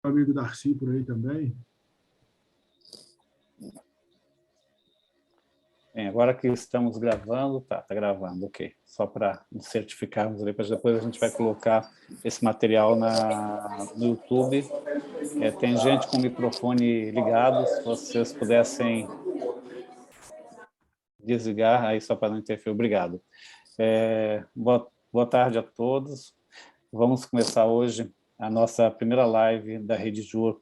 o amigo Darcy por aí também. Bem, agora que estamos gravando, tá gravando, ok. Só para nos certificarmos ali, para depois a gente vai colocar esse material no YouTube. Tem gente com o microfone ligado, se vocês pudessem desligar, aí só para não interferir, obrigado. Boa tarde a todos. Vamos começar hoje a nossa primeira live da Rede Jur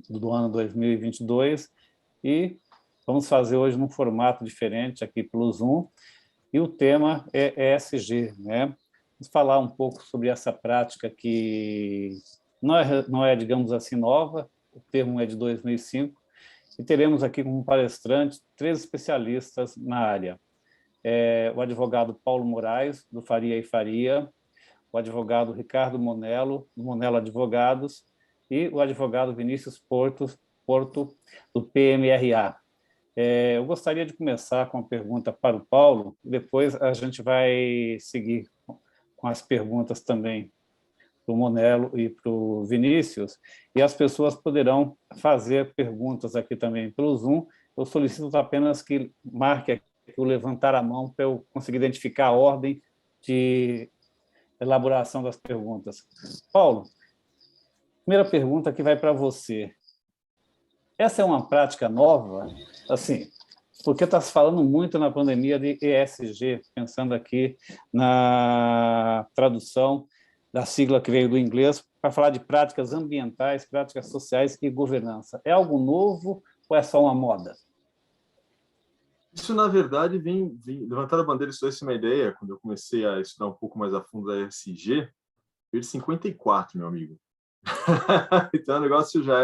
do ano 2022 e vamos fazer hoje num formato diferente aqui pelo Zoom, e o tema é ESG, né? Vamos falar um pouco sobre essa prática que não é, digamos assim, nova, o termo é de 2005, e teremos aqui como palestrante 3 especialistas na área. O advogado Paulo Moraes, do Faria e Faria, o advogado Ricardo Monello, do Monello Advogados, e o advogado Vinícius Porto, do PMRA. Eu gostaria de começar com uma pergunta para o Paulo, e depois a gente vai seguir com as perguntas também para o Monello e para o Vinícius, e as pessoas poderão fazer perguntas aqui também pelo Zoom. Eu solicito apenas que marque aqui o levantar a mão para eu conseguir identificar a ordem de elaboração das perguntas. Paulo, primeira pergunta que vai para você. Essa é uma prática nova, assim, porque está se falando muito na pandemia de ESG, pensando aqui na tradução da sigla que veio do inglês, para falar de práticas ambientais, práticas sociais e governança. É algo novo ou é só uma moda? Isso, na verdade, vem levantar a bandeira, isso é uma ideia, quando eu comecei a estudar um pouco mais a fundo da ESG, veio de 54, meu amigo. Então, o negócio já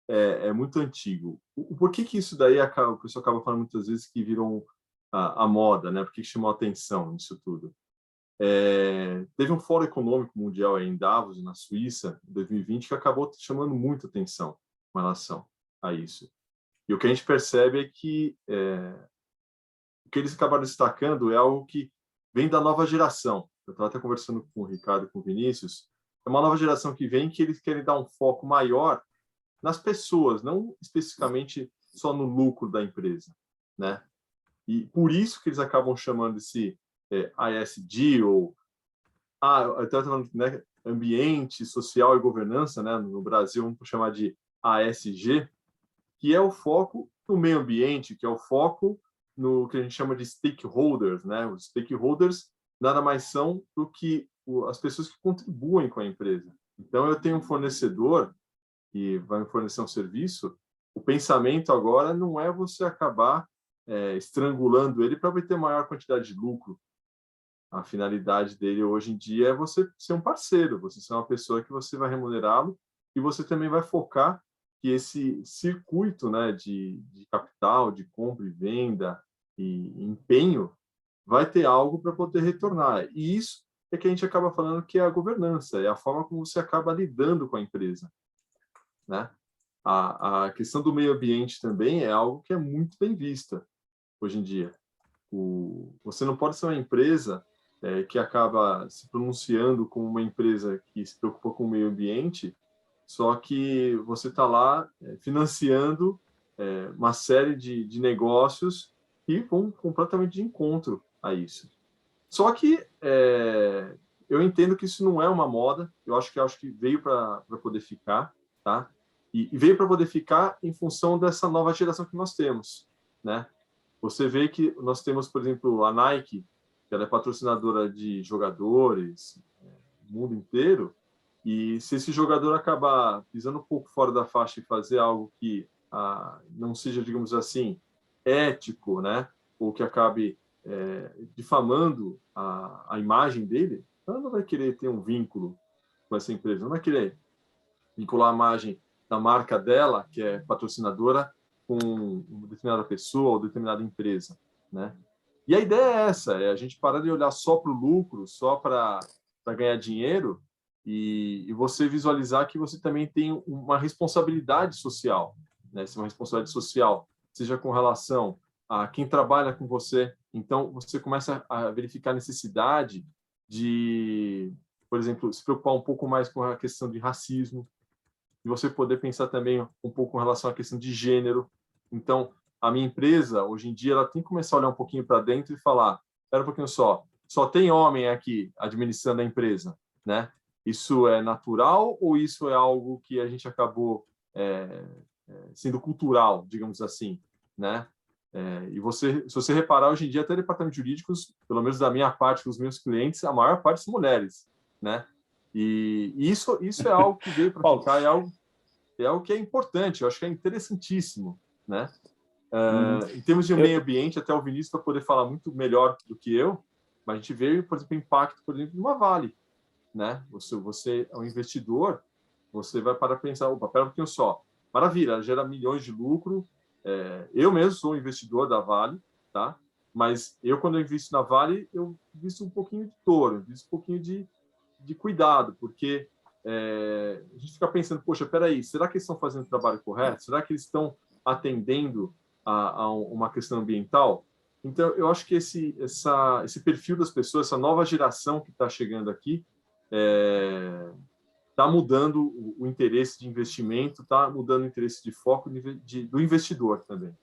é muito antigo. Por que isso daí o pessoal acaba falando muitas vezes que virou a moda, né? Por que chamou a atenção nisso tudo? Teve um Fórum Econômico Mundial aí em Davos, na Suíça, em 2020, que acabou chamando muita atenção em relação a isso. E o que a gente percebe é que o que eles acabaram destacando é algo que vem da nova geração. Eu estava até conversando com o Ricardo e com o Vinícius. É uma nova geração que vem que eles querem dar um foco maior nas pessoas, não especificamente só no lucro da empresa, né? E por isso que eles acabam chamando esse ISD ou né, ambiente social e governança, né? No Brasil vamos chamar de ASG, que é o foco no meio ambiente, que é o foco no que a gente chama de stakeholders, né? Os stakeholders nada mais são do que as pessoas que contribuem com a empresa. Então, eu tenho um fornecedor que vai me fornecer um serviço, o pensamento agora não é você acabar estrangulando ele para obter maior quantidade de lucro. A finalidade dele hoje em dia é você ser um parceiro, você ser uma pessoa que você vai remunerá-lo e você também vai focar que esse circuito, né, de capital, de compra e venda e empenho vai ter algo para poder retornar. E isso é que a gente acaba falando que é a governança, é a forma como você acaba lidando com a empresa, né? A questão do meio ambiente também é algo que é muito bem vista hoje em dia. Você não pode ser uma empresa que acaba se pronunciando como uma empresa que se preocupa com o meio ambiente, só que você está lá financiando uma série de negócios que vão completamente de encontro a isso. Só que eu entendo que isso não é uma moda, eu acho que veio para poder ficar, tá? E veio para poder ficar em função dessa nova geração que nós temos, né? Você vê que nós temos, por exemplo, a Nike, que ela é patrocinadora de jogadores no mundo inteiro, e se esse jogador acabar pisando um pouco fora da faixa e fazer algo que não seja, digamos assim, ético, né? Ou que acabe difamando a imagem dele, ela não vai querer ter um vínculo com essa empresa, não vai querer vincular a imagem da marca dela, que é patrocinadora, com uma determinada pessoa ou determinada empresa, né? E a ideia é essa, é a gente parar de olhar só para o lucro, só para ganhar dinheiro e você visualizar que você também tem uma responsabilidade social, né? Se uma responsabilidade social seja com relação a quem trabalha com você, então você começa a verificar a necessidade de, por exemplo, se preocupar um pouco mais com a questão de racismo, e você poder pensar também um pouco com relação à questão de gênero. Então, a minha empresa, hoje em dia, ela tem que começar a olhar um pouquinho para dentro e falar, espera um pouquinho só tem homem aqui administrando a empresa, né? Isso é natural ou isso é algo que a gente acabou sendo cultural, digamos assim, né? E se você reparar, hoje em dia, até departamentos jurídicos, pelo menos da minha parte, com os meus clientes, a maior parte são mulheres, né? E isso é algo que veio para ficar, é algo que é importante, eu acho que é interessantíssimo, né? Em termos de meio ambiente, até o Vinícius vai poder falar muito melhor do que eu, mas a gente vê, por exemplo, o impacto, por exemplo, de uma Vale, né? Você é um investidor, você vai para pensar, opa, pera um pouquinho só, maravilha, ela gera milhões de lucro, eu mesmo sou um investidor da Vale, tá? Mas quando eu invisto na Vale, eu invisto um pouquinho de touro, invisto um pouquinho de cuidado, porque a gente fica pensando, poxa, peraí, será que eles estão fazendo o trabalho correto? Será que eles estão atendendo a uma questão ambiental? Então, eu acho que esse perfil das pessoas, essa nova geração que está chegando aqui, está mudando o interesse de investimento, está mudando o interesse de foco do investidor também.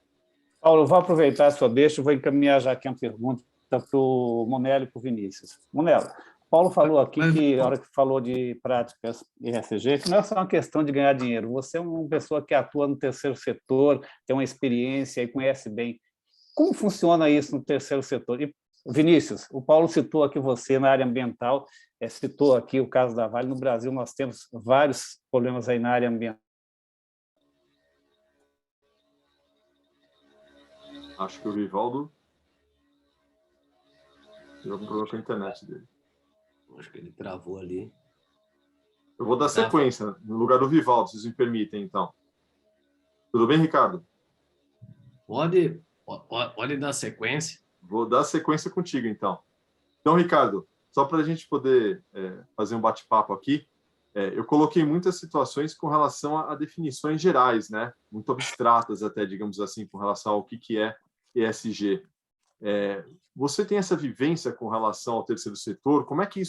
Paulo, vou aproveitar a sua deixa, vou encaminhar já aqui uma pergunta para o Monello e para o Vinícius. Monello, Paulo falou aqui que, na hora que falou de práticas ESG, que não é só uma questão de ganhar dinheiro. Você é uma pessoa que atua no terceiro setor, tem uma experiência e conhece bem. Como funciona isso no terceiro setor? E, Vinícius, o Paulo citou aqui você na área ambiental, citou aqui o caso da Vale. No Brasil, nós temos vários problemas aí na área ambiental. Acho que o Rivaldo teve algum problema com a internet dele. Acho que ele travou ali. Eu vou dar sequência no lugar do Rivaldo, se vocês me permitem, então. Tudo bem, Ricardo? Pode dar sequência. Vou dar sequência contigo, então. Então, Ricardo, só para a gente poder fazer um bate-papo aqui, eu coloquei muitas situações com relação a definições gerais, né? Muito abstratas até, digamos assim, com relação ao que é ESG. Você tem essa vivência com relação ao terceiro setor? Como é que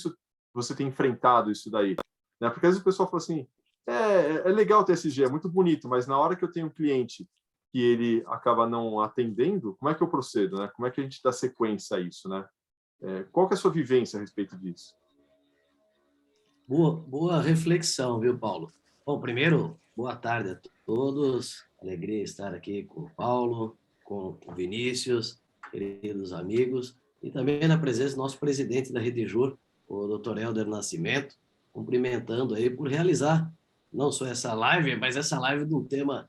você tem enfrentado isso daí? Né? Porque às vezes o pessoal fala assim, é legal ter ESG, é muito bonito, mas na hora que eu tenho um cliente que ele acaba não atendendo, como é que eu procedo? Né? Como é que a gente dá sequência a isso? Né? Qual que é a sua vivência a respeito disso? Boa reflexão, viu, Paulo? Bom, primeiro, boa tarde a todos. Alegria estar aqui com o Paulo, com o Vinícius, queridos amigos, e também na presença do nosso presidente da Redejur, o Dr. Helder Nascimento, cumprimentando aí por realizar não só essa live, mas essa live de um tema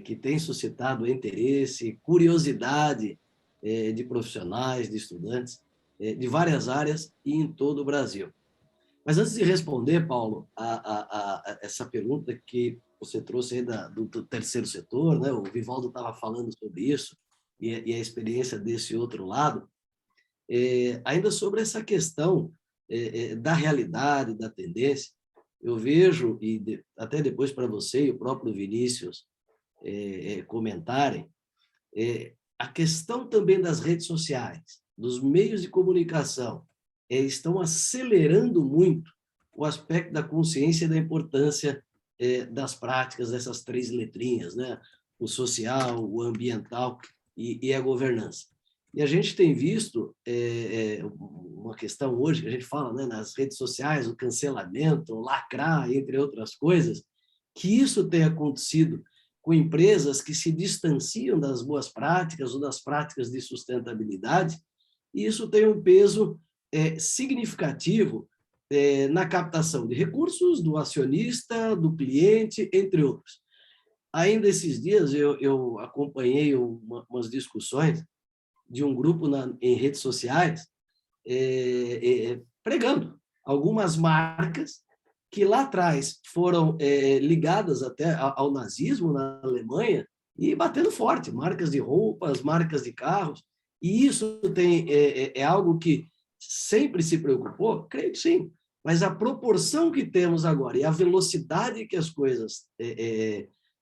que tem suscitado interesse, curiosidade de profissionais, de estudantes, de várias áreas e em todo o Brasil. Mas antes de responder, Paulo, a essa pergunta que você trouxe aí do terceiro setor, né? O Vivaldo estava falando sobre isso, e a experiência desse outro lado, ainda sobre essa questão da realidade, da tendência, eu vejo, e até depois para você e o próprio Vinícius comentarem, a questão também das redes sociais, dos meios de comunicação, estão acelerando muito o aspecto da consciência e da importância das práticas dessas três letrinhas, né? O social, o ambiental e a governança. E a gente tem visto uma questão hoje, que a gente fala, né, nas redes sociais, o cancelamento, o lacrar, entre outras coisas, que isso tem acontecido com empresas que se distanciam das boas práticas ou das práticas de sustentabilidade, e isso tem um peso significativo na captação de recursos do acionista, do cliente, entre outros. Ainda esses dias eu acompanhei umas discussões de um grupo em redes sociais pregando algumas marcas que lá atrás foram ligadas até ao nazismo na Alemanha e batendo forte, marcas de roupas, marcas de carros, e isso é algo que sempre se preocupou? Creio que sim, mas a proporção que temos agora e a velocidade que as coisas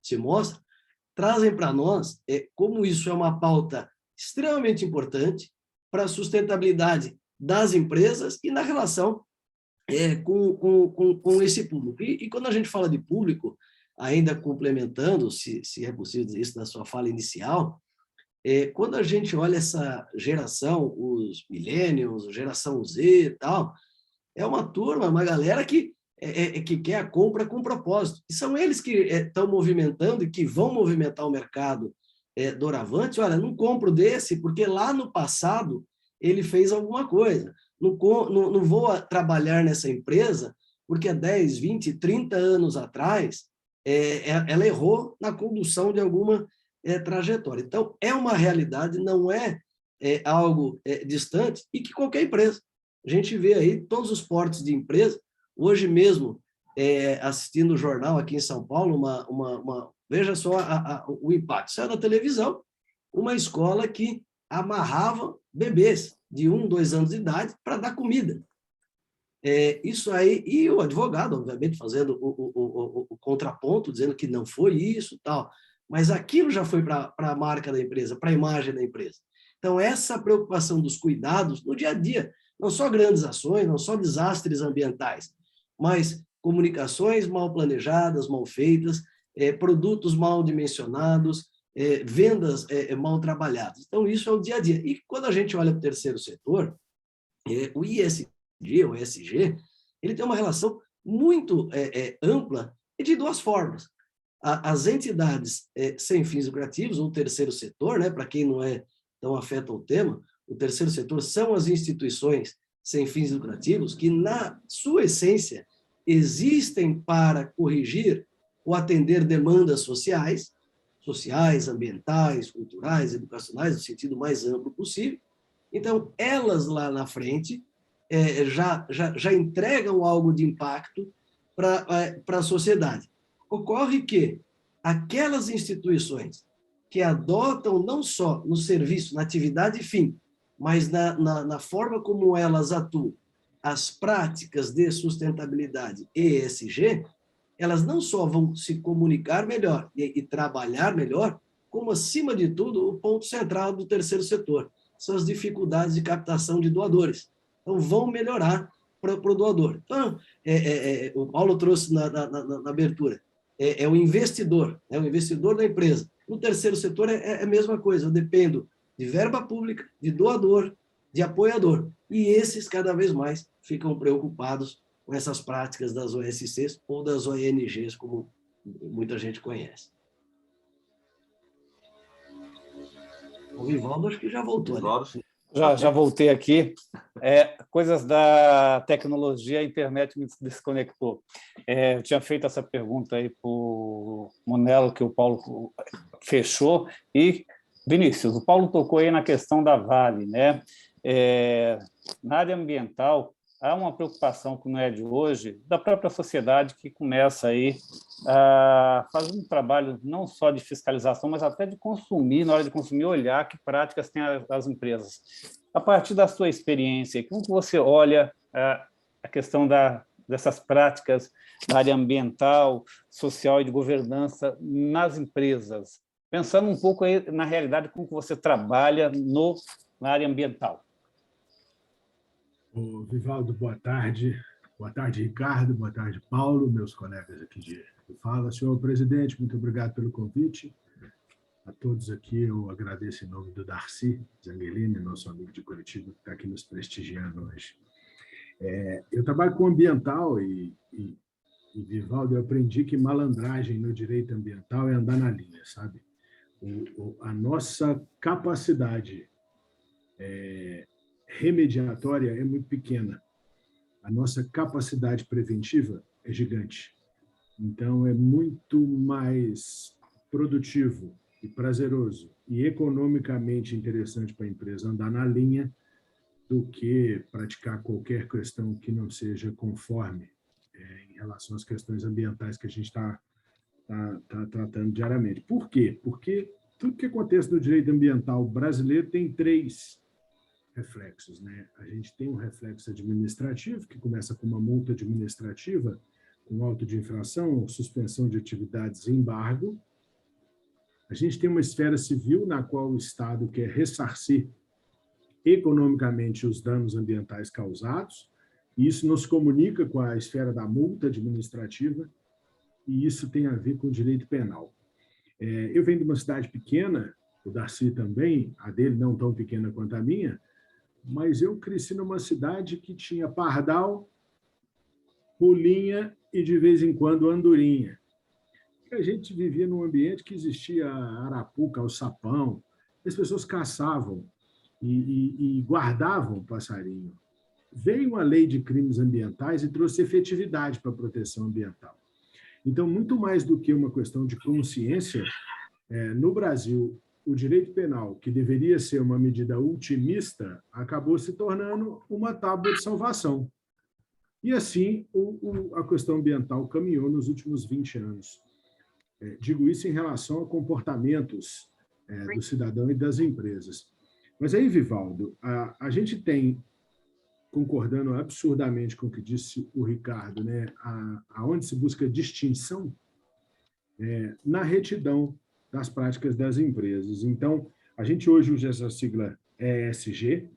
se mostram, trazem para nós como isso é uma pauta extremamente importante para a sustentabilidade das empresas e na relação com esse público. E quando a gente fala de público, ainda complementando, se é possível dizer isso na sua fala inicial, quando a gente olha essa geração, os millennials, geração Z e tal, é uma turma, uma galera que quer a compra com propósito. E são eles que estão movimentando e que vão movimentar o mercado doravante. Olha, não compro desse porque lá no passado ele fez alguma coisa. Não vou trabalhar nessa empresa porque há 10, 20, 30 anos atrás ela errou na condução de alguma trajetória. Então, é uma realidade, não é algo distante, e que qualquer empresa. A gente vê aí todos os portes de empresa. Hoje mesmo, assistindo o jornal aqui em São Paulo, veja só o impacto. Saiu na televisão uma escola que amarrava bebês de 1, 2 anos de idade para dar comida. Isso aí, e o advogado, obviamente, fazendo o contraponto, dizendo que não foi isso, tal, mas aquilo já foi para a marca da empresa, para a imagem da empresa. Então, essa preocupação dos cuidados no dia a dia, não só grandes ações, não só desastres ambientais, mas comunicações mal planejadas, mal feitas, produtos mal dimensionados, vendas mal trabalhadas. Então, isso é o dia a dia. E quando a gente olha para o terceiro setor, o ISD, o ESG, ele tem uma relação muito ampla e de duas formas. As entidades sem fins lucrativos, ou terceiro setor, né, para quem não é tão afeto ao tema, o terceiro setor são as instituições sem fins lucrativos que, na sua essência, existem para corrigir ou atender demandas sociais, ambientais, culturais, educacionais, no sentido mais amplo possível. Então, elas lá na frente já entregam algo de impacto para a sociedade. Ocorre que aquelas instituições que adotam não só no serviço, na atividade fim, mas na forma como elas atuam, as práticas de sustentabilidade ESG, elas não só vão se comunicar melhor e trabalhar melhor, como, acima de tudo, o ponto central do terceiro setor, são as dificuldades de captação de doadores. Então, vão melhorar para o doador. Então, o Paulo trouxe na abertura, o investidor, o investidor da empresa. No terceiro setor é a mesma coisa, eu dependo de verba pública, de doador, de apoiador. E esses, cada vez mais, ficam preocupados com essas práticas das OSCs ou das ONGs, como muita gente conhece. O Vivaldo acho que já voltou. Vivaldo, Já voltei aqui. Coisas da tecnologia, a internet me desconectou. Eu tinha feito essa pergunta aí para o Monello, que o Paulo fechou. E, Vinícius, o Paulo tocou aí na questão da Vale, né? Na área ambiental, há uma preocupação que não é de hoje, da própria sociedade, que começa aí a fazer um trabalho não só de fiscalização, mas até de consumir, na hora de consumir, olhar que práticas têm as empresas. A partir da sua experiência, como que você olha a questão dessas práticas da área ambiental, social e de governança nas empresas? Pensando um pouco aí na realidade, como que você trabalha na área ambiental. Vivaldo, boa tarde. Boa tarde, Ricardo. Boa tarde, Paulo, meus colegas aqui de fala. Senhor presidente, muito obrigado pelo convite. A todos aqui, eu agradeço em nome do Darcy Zangelini, nosso amigo de Curitiba, que está aqui nos prestigiando hoje. Eu trabalho com ambiental e, Vivaldo, eu aprendi que malandragem no direito ambiental é andar na linha, sabe? A nossa capacidade remediatória é muito pequena. A nossa capacidade preventiva é gigante. Então, é muito mais produtivo e prazeroso e economicamente interessante para a empresa andar na linha do que praticar qualquer questão que não seja conforme em relação às questões ambientais que a gente está tratando diariamente. Por quê? Porque tudo que acontece no direito ambiental brasileiro tem 3 reflexos, né? A gente tem um reflexo administrativo, que começa com uma multa administrativa, com auto de infração, suspensão de atividades e embargo. A gente tem uma esfera civil, na qual o Estado quer ressarcir economicamente os danos ambientais causados, e isso nos comunica com a esfera da multa administrativa. e isso tem a ver com o direito penal. Eu venho de uma cidade pequena, o Darcy também, a dele não tão pequena quanto a minha, mas eu cresci numa cidade que tinha pardal, rolinha e, de vez em quando, andorinha. A gente vivia num ambiente que existia a arapuca, o sapão, as pessoas caçavam e guardavam passarinho. Veio uma lei de crimes ambientais e trouxe efetividade para a proteção ambiental. Então, muito mais do que uma questão de consciência, no Brasil, o direito penal, que deveria ser uma medida ultimista, acabou se tornando uma tábua de salvação. E, assim, a questão ambiental caminhou nos últimos 20 anos. Digo isso em relação a comportamentos do cidadão e das empresas. Mas aí, Vivaldo, a gente tem, concordando absurdamente com o que disse o Ricardo, né, aonde se busca distinção na retidão das práticas das empresas. Então, a gente hoje usa essa sigla ESG.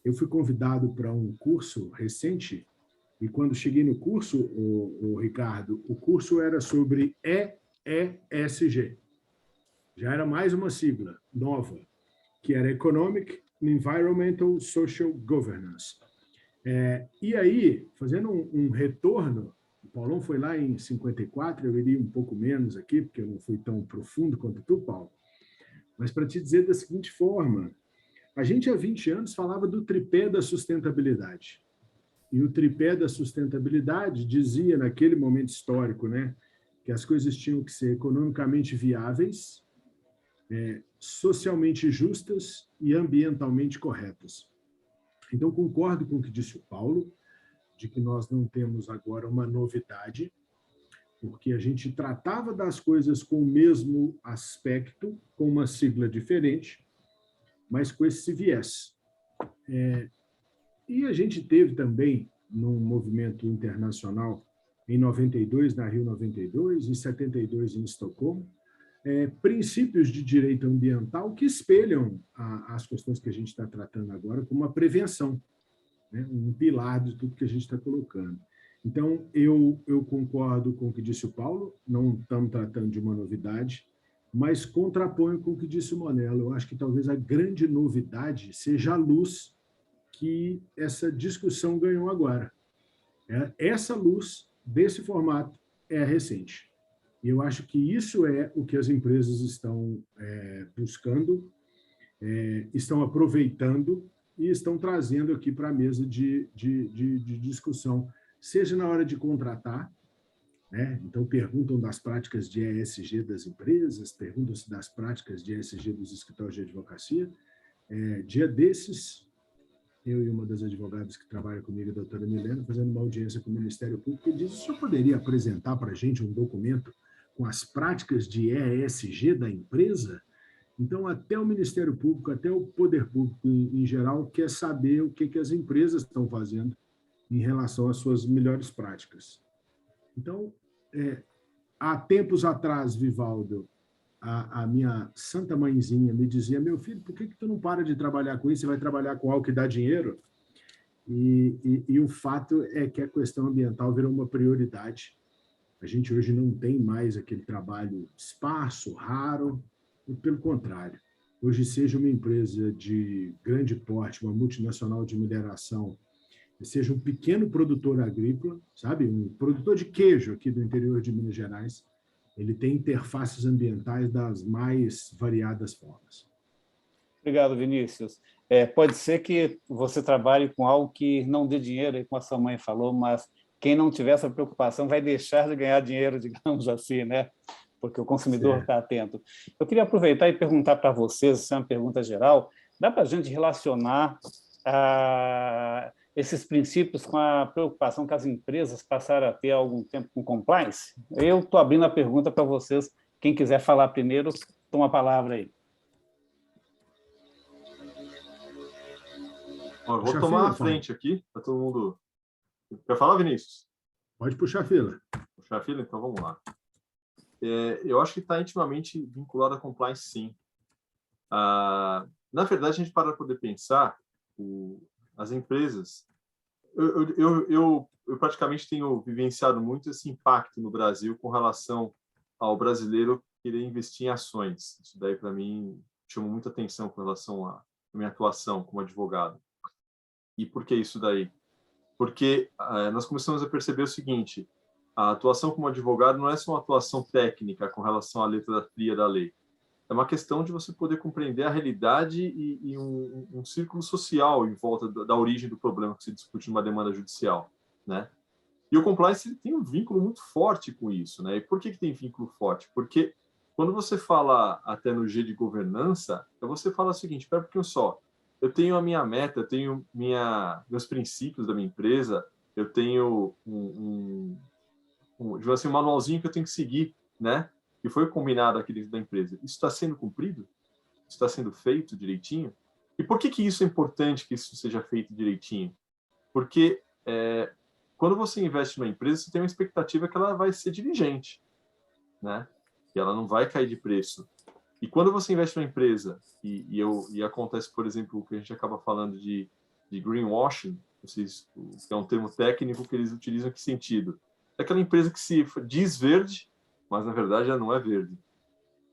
Eu fui convidado para um curso recente, e quando cheguei no curso, o Ricardo, o curso era sobre ESG. Já era mais uma sigla nova, que era Economic, Environmental, Social Governance. E aí, fazendo um retorno, o Paulão foi lá em 54, eu iria um pouco menos aqui, porque eu não fui tão profundo quanto tu, Paulo, mas para te dizer da seguinte forma, a gente há 20 anos falava do tripé da sustentabilidade. E o tripé da sustentabilidade dizia, naquele momento histórico, né, que as coisas tinham que ser economicamente viáveis, socialmente justas e ambientalmente corretas. Então, concordo com o que disse o Paulo, de que nós não temos agora uma novidade, porque a gente tratava das coisas com o mesmo aspecto, com uma sigla diferente, mas com esse viés. E a gente teve também, num movimento internacional, em 92, na Rio 92, em 72, em Estocolmo, princípios de direito ambiental que espelham as questões que a gente está tratando agora como uma prevenção, né? Um pilar de tudo que a gente está colocando. Então, eu concordo com o que disse o Paulo, não estamos tratando de uma novidade, mas contraponho com o que disse o Monello. Eu acho que talvez a grande novidade seja a luz que essa discussão ganhou agora. Essa luz desse formato é recente. E eu acho que isso é o que as empresas estão buscando, estão aproveitando e estão trazendo aqui para a mesa de discussão, seja na hora de contratar, né? Então perguntam das práticas de ESG das empresas, perguntam-se das práticas de ESG dos escritórios de advocacia. Dia desses, eu e uma das advogadas que trabalha comigo, a doutora Milena, fazendo uma audiência com o Ministério Público, e disse: o senhor poderia apresentar para a gente um documento com as práticas de ESG da empresa? Então, até o Ministério Público, até o Poder Público em geral, quer saber o que as empresas estão fazendo em relação às suas melhores práticas. Então, há tempos atrás, Vivaldo, a minha santa mãezinha me dizia: meu filho, por que tu não para de trabalhar com isso? Você vai trabalhar com algo que dá dinheiro? E o fato é que a questão ambiental virou uma prioridade. A gente hoje não tem mais aquele trabalho esparso, raro, e pelo contrário. Hoje, seja uma empresa de grande porte, uma multinacional de mineração, seja um pequeno produtor agrícola, sabe, um produtor de queijo aqui do interior de Minas Gerais, ele tem interfaces ambientais das mais variadas formas. Obrigado, Vinícius. Pode ser que você trabalhe com algo que não dê dinheiro, como a sua mãe falou, mas quem não tiver essa preocupação vai deixar de ganhar dinheiro, digamos assim, né? Porque o consumidor está atento. Eu queria aproveitar e perguntar para vocês, essa é uma pergunta geral, dá para a gente relacionar esses princípios com a preocupação que as empresas passaram a ter há algum tempo com compliance? Eu estou abrindo a pergunta para vocês. Quem quiser falar primeiro, toma a palavra aí. Eu vou tomar a frente aqui, para todo mundo... Quer falar, Vinícius? Pode puxar a fila. Puxar a fila? Então vamos lá. Eu acho que está intimamente vinculado à compliance, sim. Na verdade, a gente para poder pensar, as empresas, eu praticamente tenho vivenciado muito esse impacto no Brasil com relação ao brasileiro querer investir em ações. Isso daí, para mim, chama muita atenção com relação à minha atuação como advogado. E por que isso daí? Porque nós começamos a perceber o seguinte: a atuação como advogado não é só uma atuação técnica com relação à letra fria da lei. É uma questão de você poder compreender a realidade e um círculo social em volta da origem do problema que se discute numa demanda judicial, né? E o compliance tem um vínculo muito forte com isso, né? E por que tem vínculo forte? Porque quando você fala até no G de governança, você fala o seguinte: espera um pouquinho só, eu tenho a minha meta, eu tenho meus princípios da minha empresa, eu tenho digamos assim, um manualzinho que eu tenho que seguir, né? Que foi combinado aqui dentro da empresa. Isso está sendo cumprido? Isso está sendo feito direitinho? E por que isso é importante que isso seja feito direitinho? Porque quando você investe numa empresa, você tem uma expectativa que ela vai ser diligente, né? Que ela não vai cair de preço. E quando você investe numa empresa, e acontece, por exemplo, o que a gente acaba falando de greenwashing, que é um termo técnico que eles utilizam em que sentido? É aquela empresa que se diz verde, mas na verdade ela não é verde.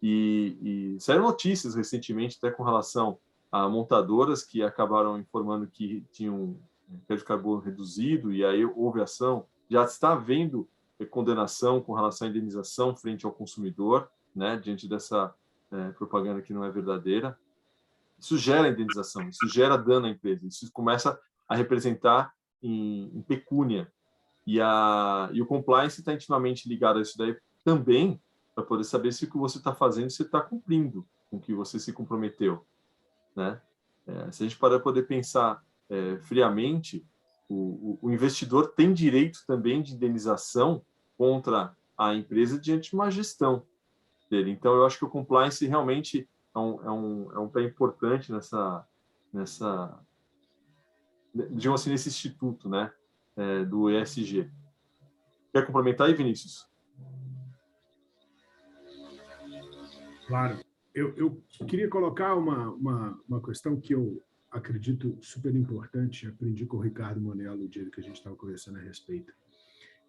E saíram notícias recentemente até com relação a montadoras que acabaram informando que tinham crédito de carbono reduzido, e aí houve ação. Já está havendo condenação com relação à indenização frente ao consumidor, né, diante dessa propaganda que não é verdadeira. Isso gera indenização, isso gera dano à empresa, isso começa a representar em pecúnia. E o compliance está intimamente ligado a isso daí também, para poder saber se o que você está fazendo, você está cumprindo com o que você se comprometeu, né? Se a gente parar para poder pensar friamente, o investidor tem direito também de indenização contra a empresa diante de uma gestão dele. Então, eu acho que o compliance realmente é um pé importante digamos assim, nesse instituto, né, do ESG. Quer complementar aí, Vinícius? Claro. Eu queria colocar uma questão que eu acredito super importante, aprendi com o Ricardo Monello o dia que a gente estava conversando a respeito.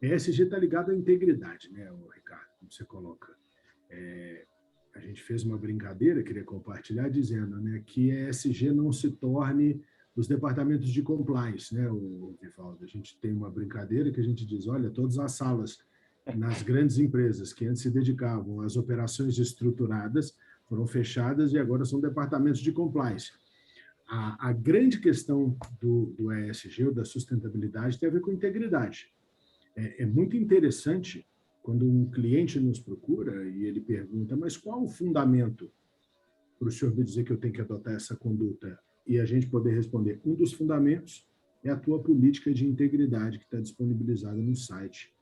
ESG está ligado à integridade, né, Ricardo, como você coloca. A gente fez uma brincadeira, queria compartilhar, dizendo, né, que ESG não se torne os departamentos de compliance, né, Vivaldo? A gente tem uma brincadeira que a gente diz, olha, todas as salas nas grandes empresas que antes se dedicavam às operações estruturadas foram fechadas e agora são departamentos de compliance. A grande questão do ESG, ou da sustentabilidade, tem a ver com integridade. É muito interessante quando um cliente nos procura e ele pergunta, mas qual o fundamento para o senhor me dizer que eu tenho que adotar essa conduta? E a gente poder responder, um dos fundamentos é a tua política de integridade que está disponibilizada no site.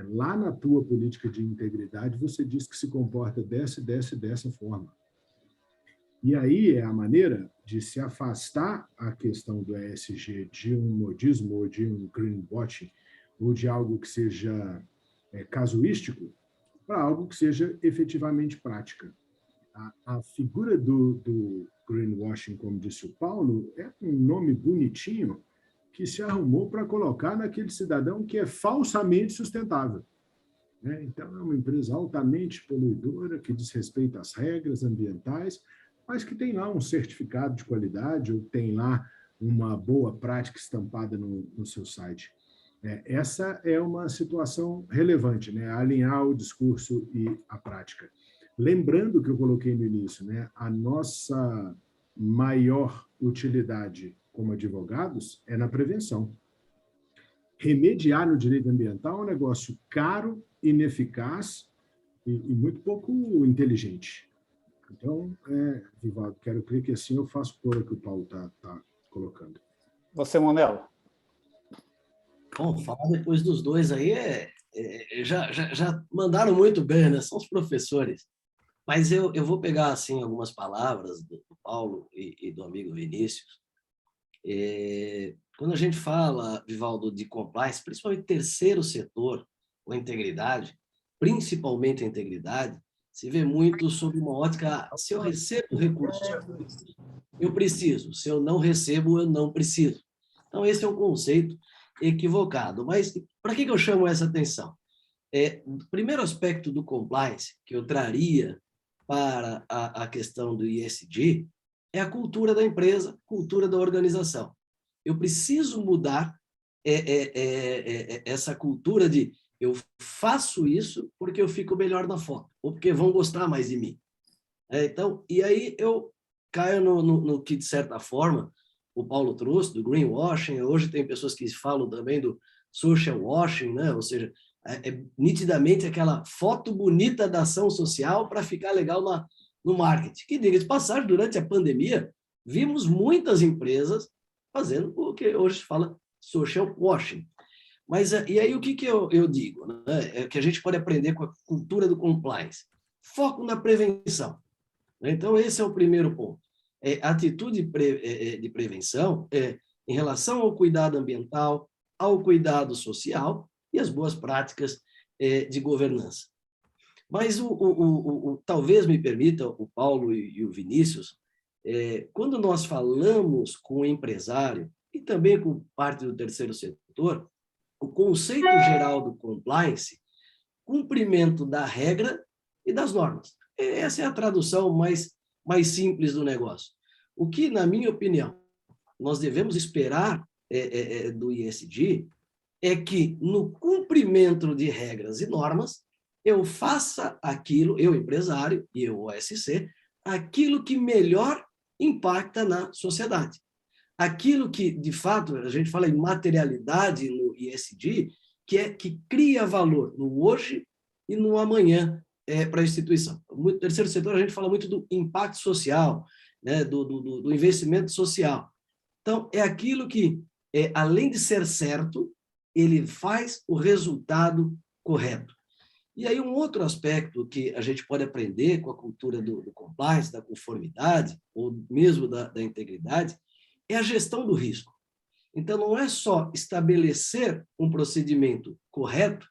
Lá na tua política de integridade, você diz que se comporta dessa forma. E aí é a maneira de se afastar a questão do ESG de um modismo ou de um greenwashing, ou de algo que seja casuístico, para algo que seja efetivamente prática. A figura do greenwashing, como disse o Paulo, é um nome bonitinho que se arrumou para colocar naquele cidadão que é falsamente sustentável. Então, é uma empresa altamente poluidora, que desrespeita as regras ambientais, mas que tem lá um certificado de qualidade ou tem lá uma boa prática estampada no seu site. Essa é uma situação relevante, né? Alinhar o discurso e a prática. Lembrando que eu coloquei no início, né? A nossa maior utilidade como advogados é na prevenção. Remediar no direito ambiental é um negócio caro, ineficaz e muito pouco inteligente. Então, Vivaldo, quero crer que assim eu faço por o que o Paulo está colocando. Você, Monello? Bom, falar depois dos dois aí já mandaram muito bem, né? São os professores. Mas eu vou pegar assim algumas palavras do Paulo e do amigo Vinícius. Quando a gente fala, Vivaldo, de compliance, principalmente terceiro setor, ou integridade, principalmente a integridade, se vê muito sob uma ótica, se eu recebo recursos, eu preciso, se eu não recebo, eu não preciso. Então, esse é um conceito equivocado. Mas para que eu chamo essa atenção? O primeiro aspecto do compliance que eu traria para a questão do ESG é a cultura da empresa, cultura da organização. Eu preciso mudar essa cultura de eu faço isso porque eu fico melhor na foto, ou porque vão gostar mais de mim. Então, e aí eu caio no que, de certa forma, o Paulo trouxe, do greenwashing. Hoje tem pessoas que falam também do social washing, né? Ou seja, nitidamente aquela foto bonita da ação social para ficar legal no marketing. Que, diga de passagem, durante a pandemia, vimos muitas empresas fazendo o que hoje se fala social washing. Mas, e aí, o que eu digo? Né? É que a gente pode aprender com a cultura do compliance. Foco na prevenção. Então, esse é o primeiro ponto. Atitude de prevenção em relação ao cuidado ambiental, ao cuidado social e as boas práticas de governança. Mas talvez me permita, o Paulo e o Vinícius, quando nós falamos com o empresário e também com parte do terceiro setor, o conceito geral do compliance, cumprimento da regra e das normas. Essa é a tradução mais simples do negócio. O que, na minha opinião, nós devemos esperar do ESG é que, no cumprimento de regras e normas, eu faça aquilo, eu empresário e eu OSC, aquilo que melhor impacta na sociedade. Aquilo que, de fato, a gente fala em materialidade no ESG, que cria valor no hoje e no amanhã para a instituição. No terceiro setor, a gente fala muito do impacto social, né, do investimento social. Então, é aquilo que, além de ser certo, ele faz o resultado correto. E aí, um outro aspecto que a gente pode aprender com a cultura do compliance, da conformidade, ou mesmo da integridade, é a gestão do risco. Então, não é só estabelecer um procedimento correto,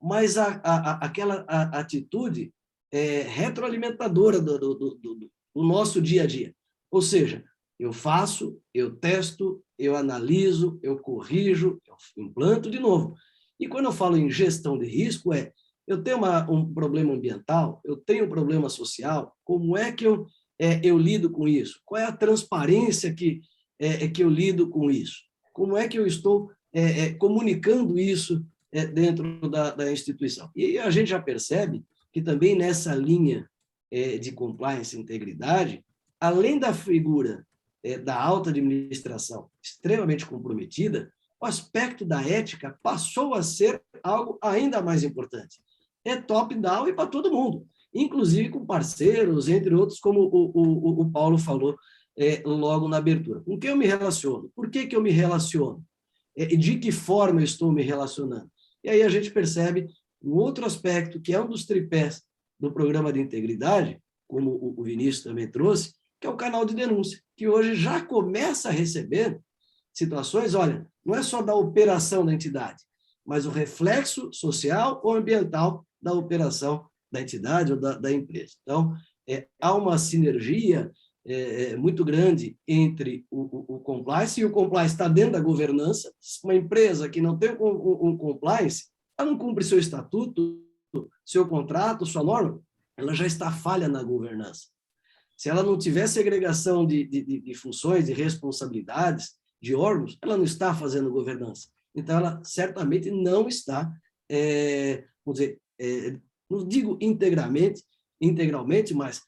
mas aquela atitude retroalimentadora do nosso dia a dia. Ou seja, eu faço, eu testo, eu analiso, eu corrijo, eu implanto de novo. E quando eu falo em gestão de risco, eu tenho um problema ambiental, eu tenho um problema social, como é que eu lido com isso? Qual é a transparência que eu lido com isso? Como é que eu estou comunicando isso dentro da instituição? E a gente já percebe que também nessa linha de compliance e integridade, além da figura da alta administração extremamente comprometida, o aspecto da ética passou a ser algo ainda mais importante. É top-down e para todo mundo, inclusive com parceiros, entre outros, como o Paulo falou logo na abertura. Com quem eu me relaciono? Por que eu me relaciono? De que forma eu estou me relacionando? E aí a gente percebe um outro aspecto, que é um dos tripés do programa de integridade, como o Vinícius também trouxe, que é o canal de denúncia, que hoje já começa a receber situações, olha, não é só da operação da entidade, mas o reflexo social ou ambiental da operação da entidade ou da empresa. Então, há uma sinergia muito grande entre o compliance, e o compliance está dentro da governança. Uma empresa que não tem um compliance, ela não cumpre seu estatuto, seu contrato, sua norma, ela já está falha na governança. Se ela não tiver segregação de funções, de responsabilidades, de órgãos, ela não está fazendo governança. Então, ela certamente não está, vamos dizer, não digo integralmente, mas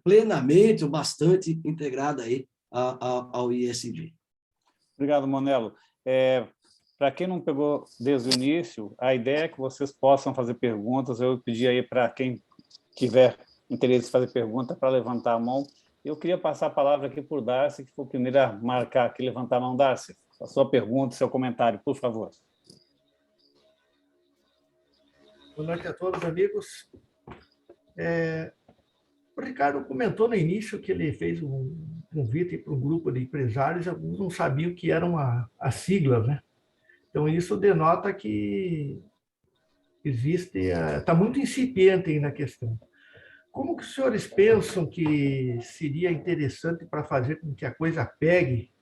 plenamente ou bastante integrada aí ao ESG. Obrigado, Monello. Para quem não pegou desde o início, a ideia é que vocês possam fazer perguntas. Eu pedi aí para quem tiver interesse em fazer pergunta para levantar a mão. Eu queria passar a palavra aqui por Darcy, que foi o primeiro a marcar aqui, levantar a mão. Darcy, a sua pergunta, seu comentário, por favor. Boa noite a todos, amigos. O Ricardo comentou no início que ele fez um convite para um grupo de empresários, alguns não sabiam o que eram as siglas, né? Então, isso denota que está muito incipiente aí na questão. Como que os senhores pensam que seria interessante para fazer com que a coisa pegue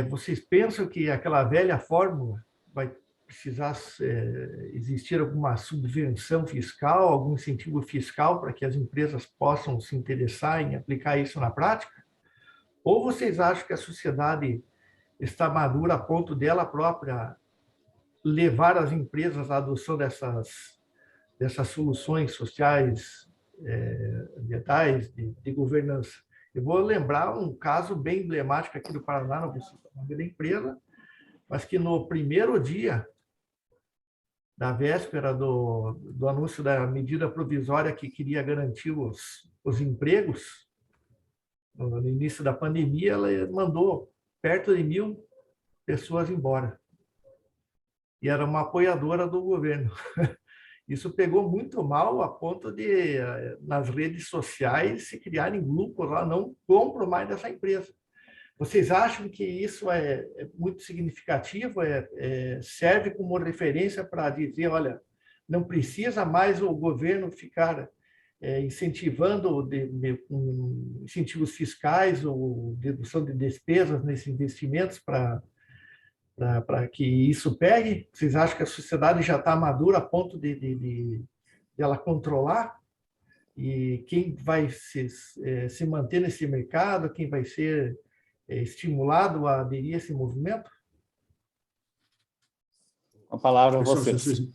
Vocês pensam que aquela velha fórmula vai precisar existir alguma subvenção fiscal, algum incentivo fiscal para que as empresas possam se interessar em aplicar isso na prática? Ou vocês acham que a sociedade está madura a ponto dela própria levar as empresas à adoção dessas soluções sociais, ambientais, de governança? Eu vou lembrar um caso bem emblemático aqui do Paraná, não vou citar o nome da empresa, mas que no primeiro dia da véspera do anúncio da medida provisória que queria garantir os empregos, no início da pandemia, ela mandou perto de 1.000 pessoas embora. E era uma apoiadora do governo. Isso pegou muito mal a ponto de, nas redes sociais, se criarem grupos lá, não compro mais dessa empresa. Vocês acham que isso é muito significativo, serve como referência para dizer, olha, não precisa mais o governo ficar incentivando incentivos fiscais ou dedução de despesas nesses investimentos para que isso pegue? Vocês acham que a sociedade já está madura a ponto de ela controlar? E quem vai se manter nesse mercado, quem vai ser estimulado a aderir a esse movimento? A palavra a Pessoal, vocês. se vocês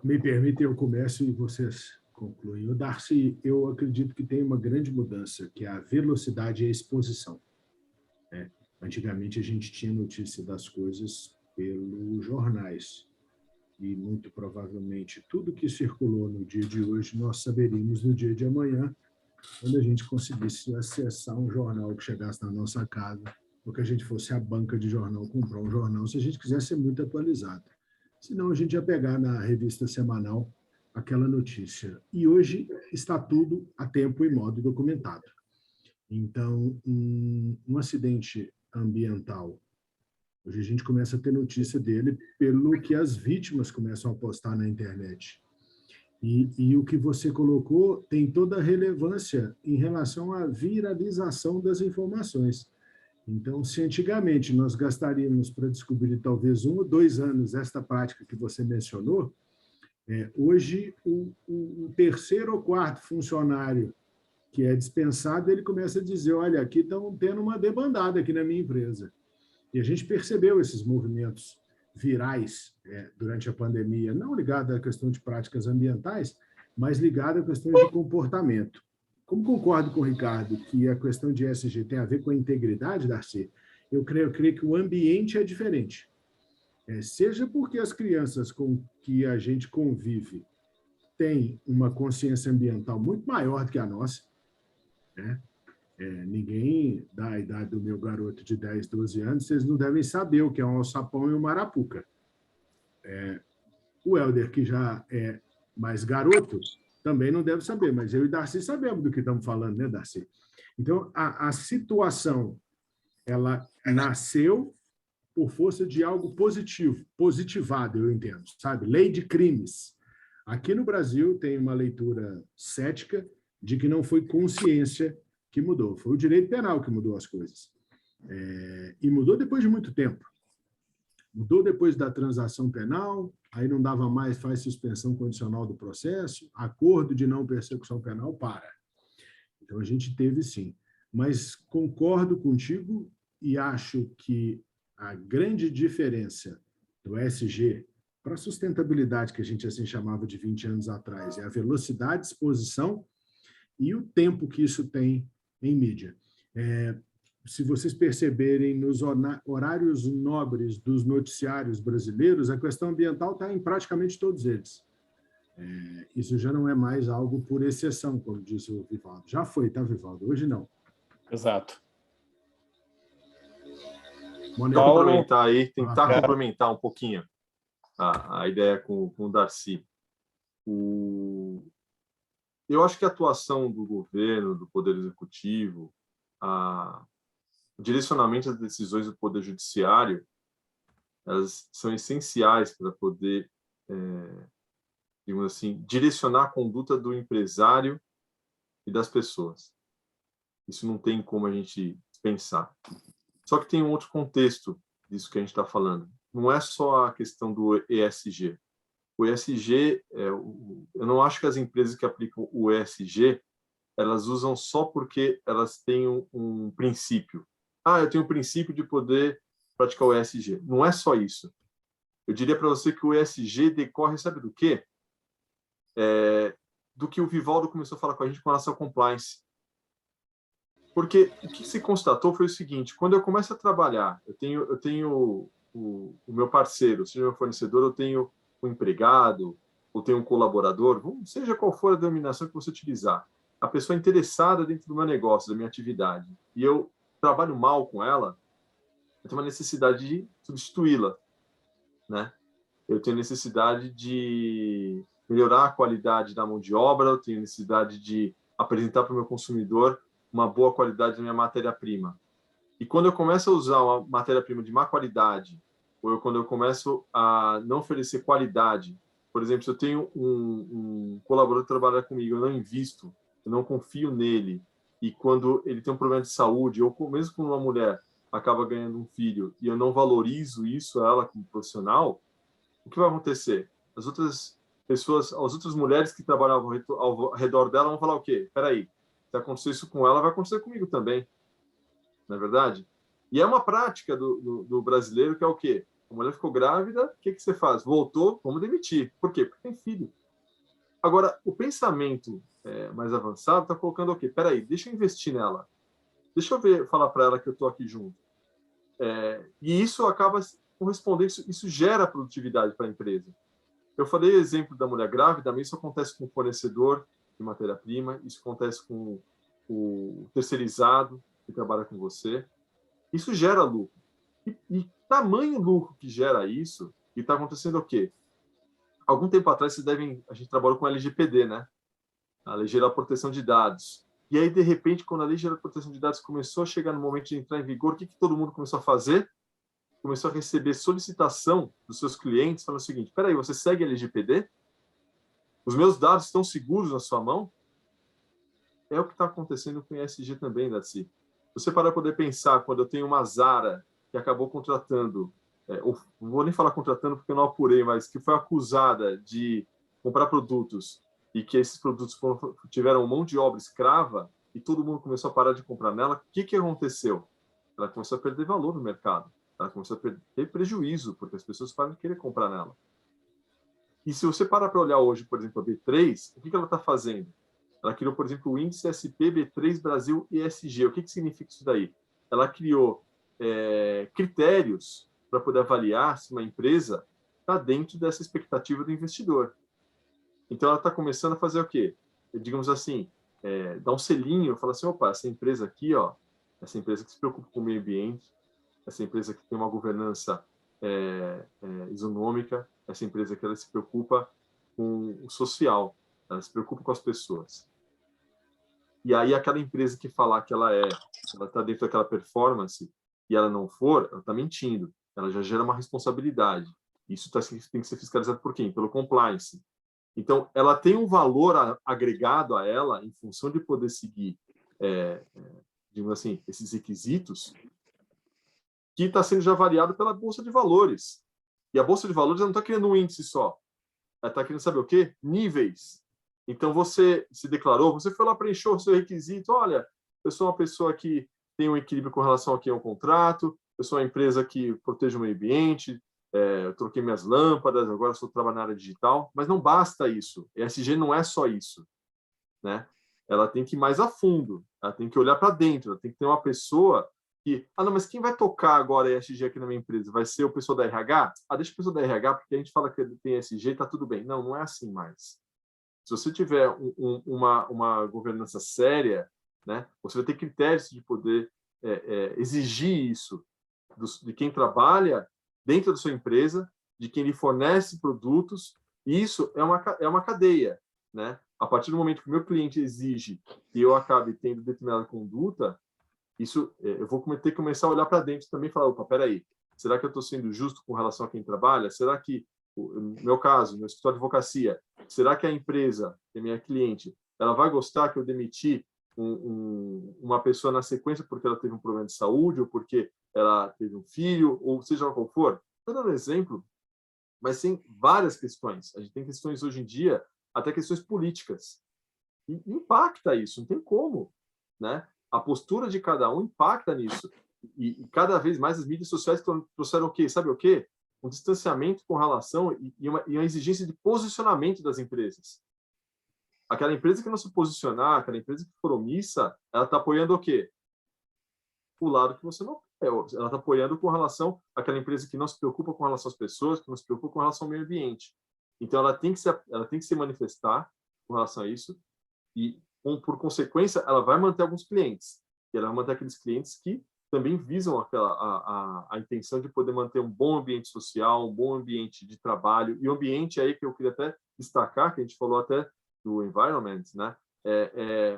me permitem, eu começo e vocês concluem. O Darcy, eu acredito que tem uma grande mudança, que é a velocidade e a exposição. Antigamente, a gente tinha notícia das coisas pelos jornais. E, muito provavelmente, tudo que circulou no dia de hoje, nós saberíamos no dia de amanhã, quando a gente conseguisse acessar um jornal que chegasse na nossa casa, ou que a gente fosse à banca de jornal comprar um jornal, se a gente quisesse ser muito atualizado. Senão, a gente ia pegar na revista semanal aquela notícia. E hoje está tudo a tempo e modo documentado. Então, um acidente ambiental, hoje a gente começa a ter notícia dele pelo que as vítimas começam a postar na internet. E o que você colocou tem toda a relevância em relação à viralização das informações. Então, se antigamente nós gastaríamos para descobrir talvez 1 ou 2 anos esta prática que você mencionou, hoje o terceiro ou quarto funcionário que é dispensado, ele começa a dizer, olha, aqui estão tendo uma debandada aqui na minha empresa. E a gente percebeu esses movimentos virais durante a pandemia, não ligado à questão de práticas ambientais, mas ligado a questões de comportamento. Como concordo com o Ricardo que a questão de ESG tem a ver com a integridade, Darcy, eu creio que o ambiente é diferente. Seja porque as crianças com que a gente convive têm uma consciência ambiental muito maior do que a nossa, né? Ninguém da idade do meu garoto de 10, 12 anos, vocês não devem saber o que é um alçapão e um marapuca. O Helder, que já é mais garoto, também não deve saber, mas eu e Darcy sabemos do que estamos falando, né, Darcy? Então, a situação, ela nasceu por força de algo positivo, positivado, eu entendo, sabe? Lei de crimes. Aqui no Brasil tem uma leitura cética de que não foi consciência que mudou, foi o direito penal que mudou as coisas. E mudou depois de muito tempo. Mudou depois da transação penal, aí não dava mais, faz suspensão condicional do processo, acordo de não persecução penal, para. Então, a gente teve sim. Mas concordo contigo e acho que a grande diferença do ESG para a sustentabilidade, que a gente assim chamava de 20 anos atrás, é a velocidade, exposição e o tempo que isso tem em mídia. Se vocês perceberem, nos horários nobres dos noticiários brasileiros, a questão ambiental está em praticamente todos eles. Isso já não é mais algo por exceção, como disse o Vivaldo. Já foi, tá, Vivaldo? Hoje não. Exato. Vou complementar aí, tentar complementar um pouquinho a ideia com o Darcy. Eu acho que a atuação do governo, do Poder Executivo, o direcionamento das decisões do Poder Judiciário, elas são essenciais para poder, digamos assim, direcionar a conduta do empresário e das pessoas. Isso não tem como a gente pensar. Só que tem um outro contexto disso que a gente está falando. Não é só a questão do ESG. O ESG, eu não acho que as empresas que aplicam o ESG, elas usam só porque elas têm um princípio. Ah, eu tenho um princípio de poder praticar o ESG. Não é só isso. Eu diria para você que o ESG decorre, sabe do quê? Do que o Vivaldo começou a falar com a gente com relação ao compliance. Porque o que se constatou foi o seguinte: quando eu começo a trabalhar, eu tenho o meu parceiro, seja meu fornecedor, eu tenho um empregado, ou tenho um colaborador, seja qual for a denominação que você utilizar, a pessoa interessada dentro do meu negócio, da minha atividade, e eu trabalho mal com ela, eu tenho uma necessidade de substituí-la, né? Eu tenho necessidade de melhorar a qualidade da mão de obra, eu tenho necessidade de apresentar para o meu consumidor uma boa qualidade da minha matéria-prima. E quando eu começo a usar uma matéria-prima de má qualidade, ou quando eu começo a não oferecer qualidade, por exemplo, se eu tenho um colaborador que trabalha comigo, eu não invisto, eu não confio nele, e quando ele tem um problema de saúde, ou mesmo quando uma mulher acaba ganhando um filho, e eu não valorizo isso a ela como profissional, o que vai acontecer? As outras pessoas, as outras mulheres que trabalham ao redor dela vão falar o quê? Espera aí, se acontecer isso com ela, vai acontecer comigo também. Não é verdade? E é uma prática do brasileiro que é o quê? A mulher ficou grávida, o que você faz? Voltou, vamos demitir. Por quê? Porque tem filho. Agora, o pensamento mais avançado está colocando o quê? Espera aí, deixa eu investir nela. Deixa eu falar para ela que eu estou aqui junto. E isso acaba correspondendo, isso gera produtividade para a empresa. Eu falei o exemplo da mulher grávida, mas isso acontece com o fornecedor de matéria-prima, isso acontece com o terceirizado que trabalha com você. Isso gera lucro. E tamanho lucro que gera isso, e está acontecendo o quê? Algum tempo atrás, a gente trabalhou com a LGPD, né? A Lei Geral de Proteção de Dados. E aí, de repente, quando a Lei Geral de Proteção de Dados começou a chegar no momento de entrar em vigor, o que todo mundo começou a fazer? Começou a receber solicitação dos seus clientes falando o seguinte: espera aí, você segue a LGPD? Os meus dados estão seguros na sua mão? É o que está acontecendo com o ESG também, Darcy. Você para poder pensar, quando eu tenho uma Zara que acabou contratando, não vou nem falar contratando porque eu não apurei, mas que foi acusada de comprar produtos e que esses produtos tiveram mão de obra escrava e todo mundo começou a parar de comprar nela, o que aconteceu? Ela começou a perder valor no mercado. Ela começou a ter prejuízo, porque as pessoas param de querer comprar nela. E se você parar para olhar hoje, por exemplo, a B3, o que ela está fazendo? Ela criou, por exemplo, o índice SP B3 Brasil ESG. O que significa isso daí? Ela criou critérios para poder avaliar se uma empresa está dentro dessa expectativa do investidor. Então, ela está começando a fazer o quê? Digamos assim, dar um selinho, falar assim, opa, essa empresa aqui, ó, essa empresa que se preocupa com o meio ambiente, essa empresa que tem uma governança isonômica, essa empresa que ela se preocupa com o social, ela se preocupa com as pessoas. E aí, aquela empresa que falar que ela está dentro daquela performance e ela não for, ela está mentindo. Ela já gera uma responsabilidade. Isso tem que ser fiscalizado por quem? Pelo compliance. Então, ela tem um valor agregado a ela em função de poder seguir, digamos assim, esses requisitos, que está sendo já avaliado pela Bolsa de Valores. E a Bolsa de Valores não está criando um índice só. Ela está querendo saber o quê? Níveis. Então, você se declarou, você foi lá, preencheu o seu requisito. Olha, eu sou uma pessoa que tem um equilíbrio com relação a quem é um contrato, eu sou uma empresa que protege o meio ambiente, eu troquei minhas lâmpadas, agora estou trabalhando na área digital. Mas não basta isso. ESG não é só isso, né? Ela tem que ir mais a fundo, ela tem que olhar para dentro, ela tem que ter uma pessoa que... não, mas quem vai tocar agora ESG aqui na minha empresa? Vai ser o pessoal da RH? Deixa o pessoal da RH, porque a gente fala que tem ESG e está tudo bem. Não, não é assim mais. Se você tiver uma governança séria, né, você vai ter critérios de poder exigir isso de quem trabalha dentro da sua empresa, de quem lhe fornece produtos. E isso é uma cadeia, né? A partir do momento que o meu cliente exige que eu acabe tendo determinada conduta, isso eu vou ter que começar a olhar para dentro também e falar, opa, peraí, será que eu estou sendo justo com relação a quem trabalha? Será que, no meu caso, no escritório de advocacia, será que a empresa, que é minha cliente, ela vai gostar que eu demiti uma pessoa na sequência porque ela teve um problema de saúde, ou porque ela teve um filho, ou seja lá qual for. Estou dando um exemplo, mas tem várias questões. A gente tem questões hoje em dia, até questões políticas. E impacta isso, não tem como, né? A postura de cada um impacta nisso. E cada vez mais as mídias sociais trouxeram o quê? Sabe o quê? Um distanciamento com relação e uma exigência de posicionamento das empresas. Aquela empresa que não se posicionar, aquela empresa que for omissa, ela está apoiando o quê? O lado que você não é. Ela está apoiando com relação àquela empresa que não se preocupa com relação às pessoas, que não se preocupa com relação ao meio ambiente. Então, ela tem que se manifestar com relação a isso e, por consequência, ela vai manter alguns clientes. E ela vai manter aqueles clientes que também visam a intenção de poder manter um bom ambiente social, um bom ambiente de trabalho. E o ambiente aí que eu queria até destacar, que a gente falou até do environment, né?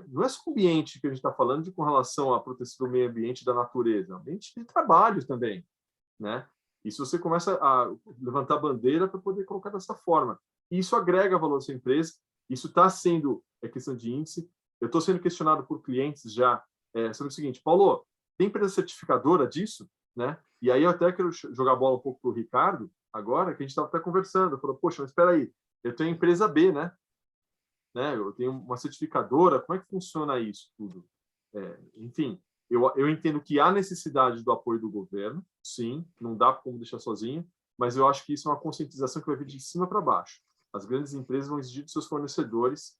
Não é só o ambiente que a gente está falando com relação à proteção do meio ambiente e da natureza, ambiente de trabalho também, né? E se você começa a levantar bandeira para poder colocar dessa forma, e isso agrega valor à sua empresa, isso está sendo questão de índice. Eu estou sendo questionado por clientes já sobre o seguinte: Paulo, tem empresa certificadora disso, né? E aí eu até quero jogar a bola um pouco para o Ricardo, agora, que a gente estava até conversando. Falou, poxa, mas espera aí, eu tenho empresa B, né? Eu tenho uma certificadora, como é que funciona isso tudo? Enfim, eu entendo que há necessidade do apoio do governo, sim, não dá como deixar sozinho, mas eu acho que isso é uma conscientização que vai vir de cima para baixo. As grandes empresas vão exigir dos seus fornecedores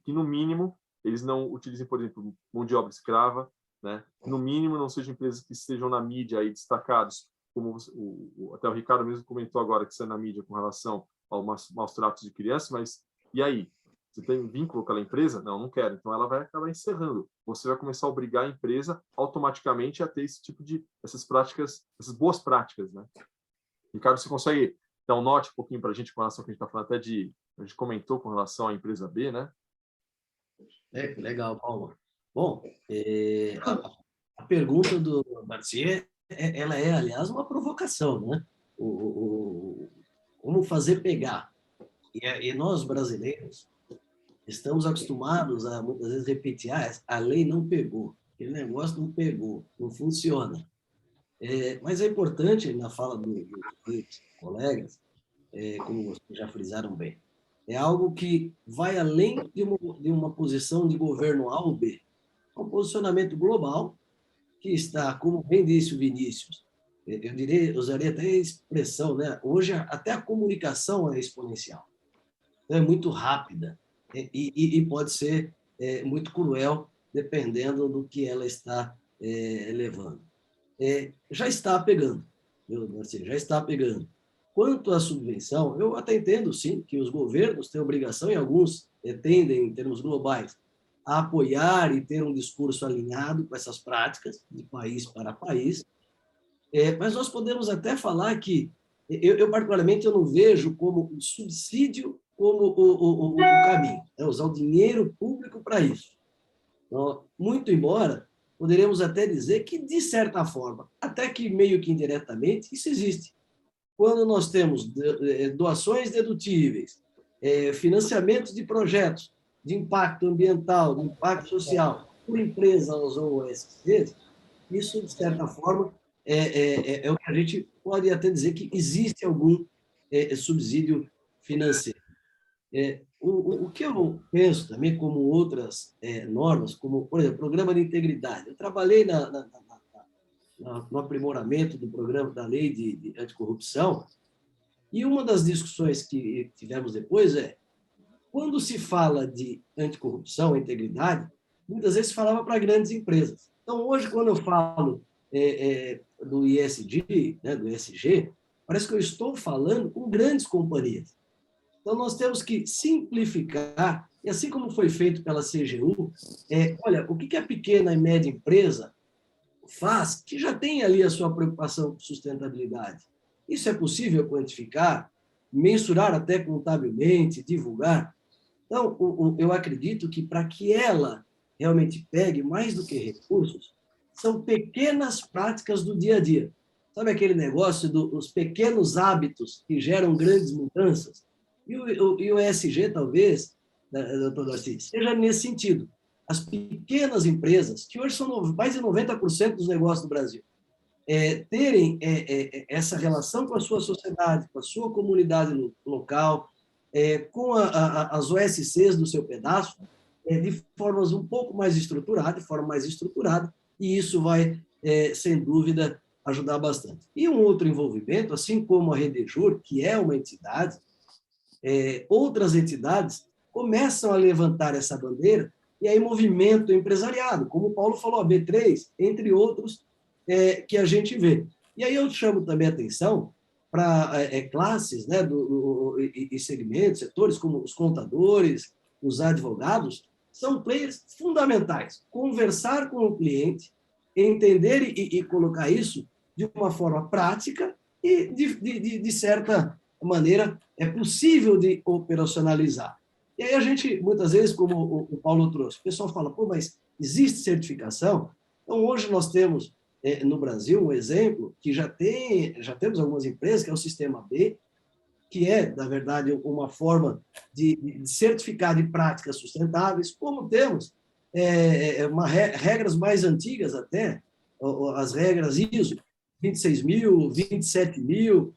que, no mínimo, eles não utilizem, por exemplo, mão de obra escrava, né? No mínimo, não sejam empresas que estejam na mídia aí destacados, como até o Ricardo mesmo comentou agora que está na mídia com relação aos maus tratos de crianças, mas e aí? Você tem vínculo com aquela empresa? Não, não quero. Então, ela vai acabar encerrando. Você vai começar a obrigar a empresa automaticamente a ter esse tipo de, essas práticas, essas boas práticas, né? Ricardo, você consegue dar um norte um pouquinho para a gente com relação ao que a gente está falando, até a gente comentou com relação à empresa B, né? Legal, Paulo. Bom, a pergunta do Martier, ela é, aliás, uma provocação, né? Como fazer pegar? E nós, brasileiros, estamos acostumados a, muitas vezes, repetir: a lei não pegou, aquele negócio não pegou, não funciona. Mas é importante, na fala dos colegas, como vocês já frisaram bem, é algo que vai além de uma posição de governo A ou B. É um posicionamento global que está, como bem disse o Vinícius, eu usaria até a expressão, né? Hoje até a comunicação é exponencial. Então, é muito rápida e pode ser muito cruel, dependendo do que ela está levando. Já está pegando, já está pegando. Quanto à subvenção, eu até entendo, sim, que os governos têm obrigação, e alguns tendem, em termos globais, a apoiar e ter um discurso alinhado com essas práticas, de país para país. Mas nós podemos até falar que, eu particularmente, eu não vejo como o subsídio como o caminho, usar o dinheiro público para isso. Então, muito embora, poderíamos até dizer que, de certa forma, até que meio que indiretamente, isso existe. Quando nós temos doações dedutíveis, financiamentos de projetos de impacto ambiental, de impacto social, por empresas ou OSCs, isso, de certa forma, é o que a gente pode até dizer que existe algum subsídio financeiro. O que eu penso também, como outras normas, como, por exemplo, programa de integridade. Eu trabalhei no aprimoramento do programa da lei de anticorrupção, e uma das discussões que tivemos depois quando se fala de anticorrupção, integridade, muitas vezes se falava para grandes empresas. Então, hoje, quando eu falo do ESG, né, do ESG, parece que eu estou falando com grandes companhias. Então, nós temos que simplificar, e assim como foi feito pela CGU, olha, o que a pequena e média empresa faz, que já tem ali a sua preocupação com sustentabilidade. Isso é possível quantificar, mensurar até contabilmente, divulgar. Então, eu acredito que, para que ela realmente pegue mais do que recursos, são pequenas práticas do dia a dia. Sabe aquele negócio dos pequenos hábitos que geram grandes mudanças? E o ESG, talvez, doutor Darcy, seja nesse sentido. as pequenas empresas, que hoje são mais de 90% dos negócios do Brasil, terem essa relação com a sua sociedade, com a sua comunidade local, com as OSCs do seu pedaço, de formas um pouco mais estruturadas, de forma mais estruturada, e isso vai, sem dúvida, ajudar bastante. E um outro envolvimento, assim como a Redejur, que é uma entidade, outras entidades começam a levantar essa bandeira, e aí movimento empresariado, como o Paulo falou, a B3, entre outros, que a gente vê. E aí eu chamo também a atenção para classes, né, e segmentos, setores como os contadores, os advogados, são players fundamentais. Conversar com o cliente, entender e colocar isso de uma forma prática e, de certa maneira, é possível de operacionalizar. E aí a gente, muitas vezes, como o Paulo trouxe, o pessoal fala, pô, mas existe certificação? Então, hoje nós temos no Brasil um exemplo que já temos algumas empresas, que é o Sistema B, que é, na verdade, uma forma de certificar de práticas sustentáveis, como temos regras mais antigas até, as regras ISO, 26.000, 27.000,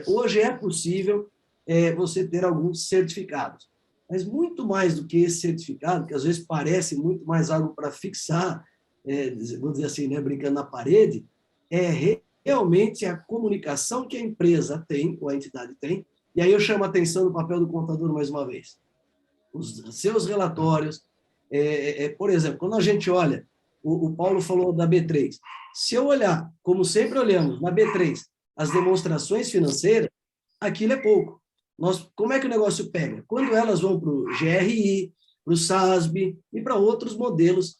hoje é possível você ter alguns certificados. Mas muito mais do que esse certificado, que às vezes parece muito mais algo para fixar, vamos dizer assim, né, brincando na parede, é realmente a comunicação que a empresa tem, ou a entidade tem, e aí eu chamo a atenção do papel do contador mais uma vez. Os seus relatórios, por exemplo, quando a gente olha, o Paulo falou da B3, se eu olhar, como sempre olhamos, na B3, as demonstrações financeiras, aquilo é pouco. Como é que o negócio pega? Quando elas vão para o GRI, para o SASB e para outros modelos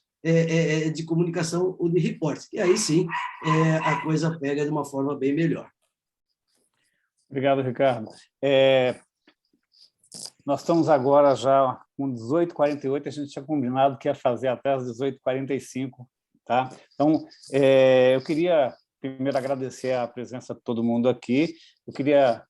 de comunicação ou de reportes. E aí sim, a coisa pega de uma forma bem melhor. Obrigado, Ricardo. Nós estamos agora já com 18h48, a gente tinha combinado que ia fazer até as 18h45, tá? Então, eu queria primeiro agradecer a presença de todo mundo aqui, eu queria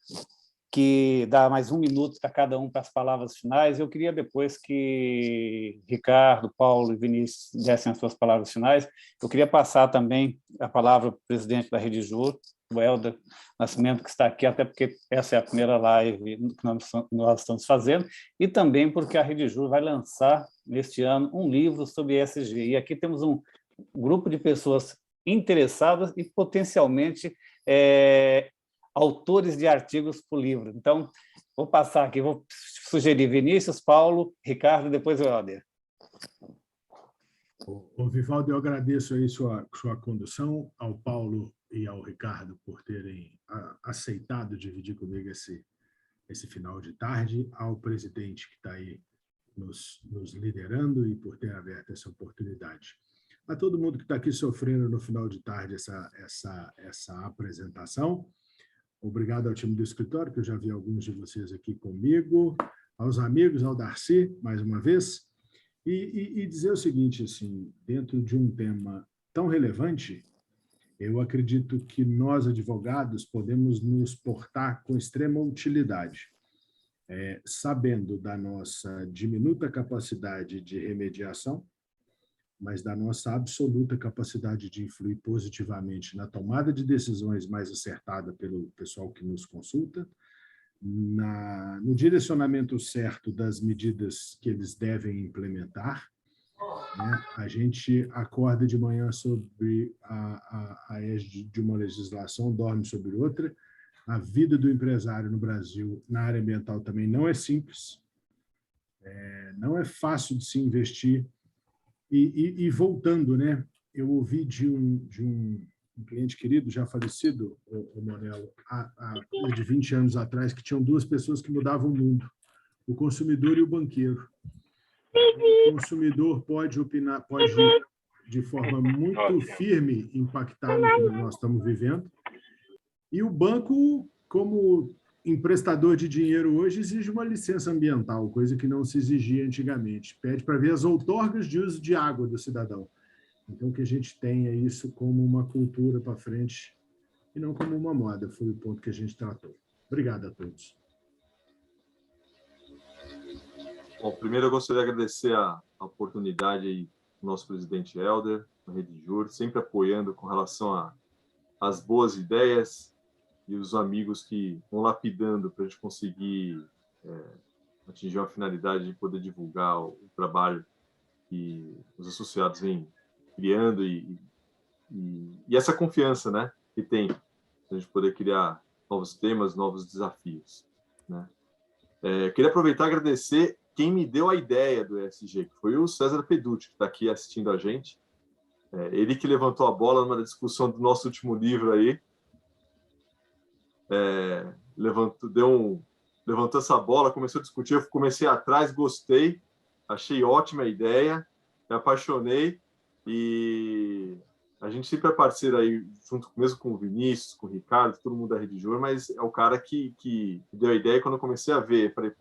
dar mais 1 minuto para cada um para as palavras finais. Eu queria depois que Ricardo, Paulo e Vinícius dessem as suas palavras finais. Eu queria passar também a palavra para o presidente da Redejur, o Helder Nascimento, que está aqui, até porque essa é a primeira live que nós estamos fazendo, e também porque a Redejur vai lançar, neste ano, um livro sobre ESG. E aqui temos um grupo de pessoas interessadas e potencialmente autores de artigos para o livro. Então, vou passar aqui, vou sugerir Vinícius, Paulo, Ricardo e depois o Helder. Vivaldo, eu agradeço aí sua condução, ao Paulo e ao Ricardo por terem aceitado dividir comigo esse final de tarde, ao presidente que está aí nos liderando e por ter aberto essa oportunidade. A todo mundo que está aqui sofrendo no final de tarde essa apresentação, obrigado ao time do escritório, que eu já vi alguns de vocês aqui comigo, aos amigos, ao Darcy, mais uma vez, e dizer o seguinte, assim, dentro de um tema tão relevante, eu acredito que nós, advogados, podemos nos portar com extrema utilidade, sabendo da nossa diminuta capacidade de remediação, mas da nossa absoluta capacidade de influir positivamente na tomada de decisões mais acertada pelo pessoal que nos consulta, no direcionamento certo das medidas que eles devem implementar. Né? A gente acorda de manhã sobre a égide de uma legislação, dorme sobre outra. A vida do empresário no Brasil, na área ambiental, também não é simples. Não é fácil de se investir. E voltando, né? Eu ouvi de um cliente querido, já falecido, o Monello, há coisa de 20 anos atrás, que tinham 2 pessoas que mudavam o mundo, o consumidor e o banqueiro. O consumidor pode opinar, pode, de forma muito firme, impactar no que nós estamos vivendo, e o banco, como emprestador de dinheiro hoje, exige uma licença ambiental, coisa que não se exigia antigamente. Pede para ver as outorgas de uso de água do cidadão. Então, que a gente tenha isso como uma cultura para frente e não como uma moda, foi o ponto que a gente tratou. Obrigado a todos. Bom, primeiro eu gostaria de agradecer a a oportunidade aí do nosso presidente Helder, da Rede Jur, sempre apoiando com relação às boas ideias e os amigos que vão lapidando para a gente conseguir atingir uma finalidade de poder divulgar o trabalho que os associados vêm criando e essa confiança, né, que tem a gente poder criar novos temas, novos desafios, né? Queria aproveitar e agradecer quem me deu a ideia do ESG, que foi o César Peducci, que está aqui assistindo a gente. Ele que levantou a bola numa discussão do nosso último livro aí. Levantou essa bola, começou a discutir, eu comecei atrás, gostei, achei ótima a ideia, me apaixonei e a gente sempre é parceiro aí, junto mesmo com o Vinícius, com o Ricardo, todo mundo da Rede Jur, mas é o cara que deu a ideia. E quando eu comecei a ver, falei,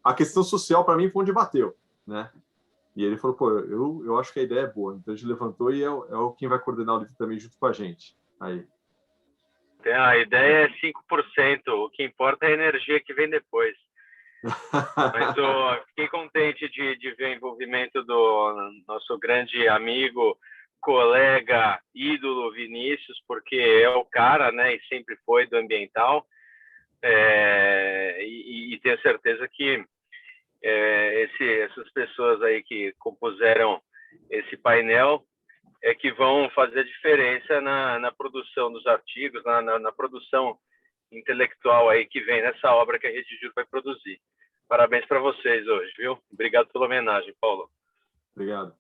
a questão social para mim foi onde bateu, né? E ele falou, eu acho que a ideia é boa. Então a gente levantou e é quem vai coordenar o livro também junto com a gente. Aí. A ideia é 5%, o que importa é a energia que vem depois. Mas fiquei contente de ver o envolvimento do nosso grande amigo, colega, ídolo Vinícius, porque é o cara, né, e sempre foi do ambiental, e tenho certeza que essas pessoas aí que compuseram esse painel que vão fazer a diferença na produção dos artigos, na produção intelectual aí que vem nessa obra que a Rede Jur vai produzir. Parabéns para vocês hoje, viu? Obrigado pela homenagem, Paulo. Obrigado.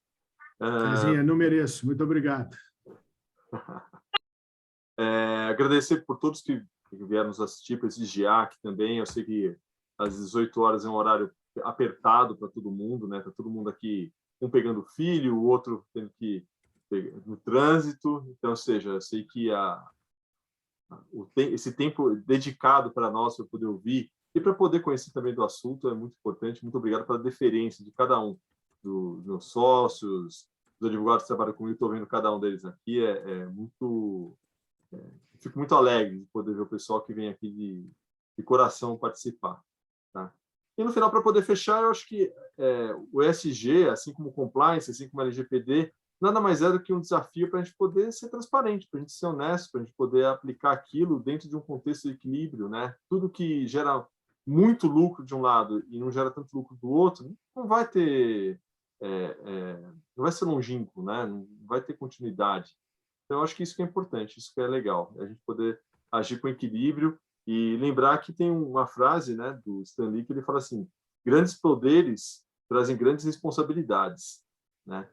Cezinha, não mereço. Muito obrigado. Agradecer por todos que vieram nos assistir, prestigiar aqui também. Eu sei que às 18 horas é um horário apertado para todo mundo, né? Está todo mundo aqui, um pegando filho, o outro tendo que no trânsito. Então, ou seja, eu sei que esse tempo dedicado para nós, para poder ouvir e para poder conhecer também do assunto, é muito importante. Muito obrigado pela deferência de cada um, dos meus sócios, dos advogados que trabalham comigo. Estou vendo cada um deles aqui. Fico muito alegre de poder ver o pessoal que vem aqui de coração participar. Tá? E, no final, para poder fechar, eu acho que o ESG, assim como o Compliance, assim como o LGPD, nada mais é do que um desafio para a gente poder ser transparente, para a gente ser honesto, para a gente poder aplicar aquilo dentro de um contexto de equilíbrio, né? Tudo que gera muito lucro de um lado e não gera tanto lucro do outro, não vai ter, não vai ser longínquo, né? Não vai ter continuidade. Então, eu acho que isso que é importante, isso que é legal, a gente poder agir com equilíbrio e lembrar que tem uma frase, né, do Stan Lee, que ele fala assim: grandes poderes trazem grandes responsabilidades, né?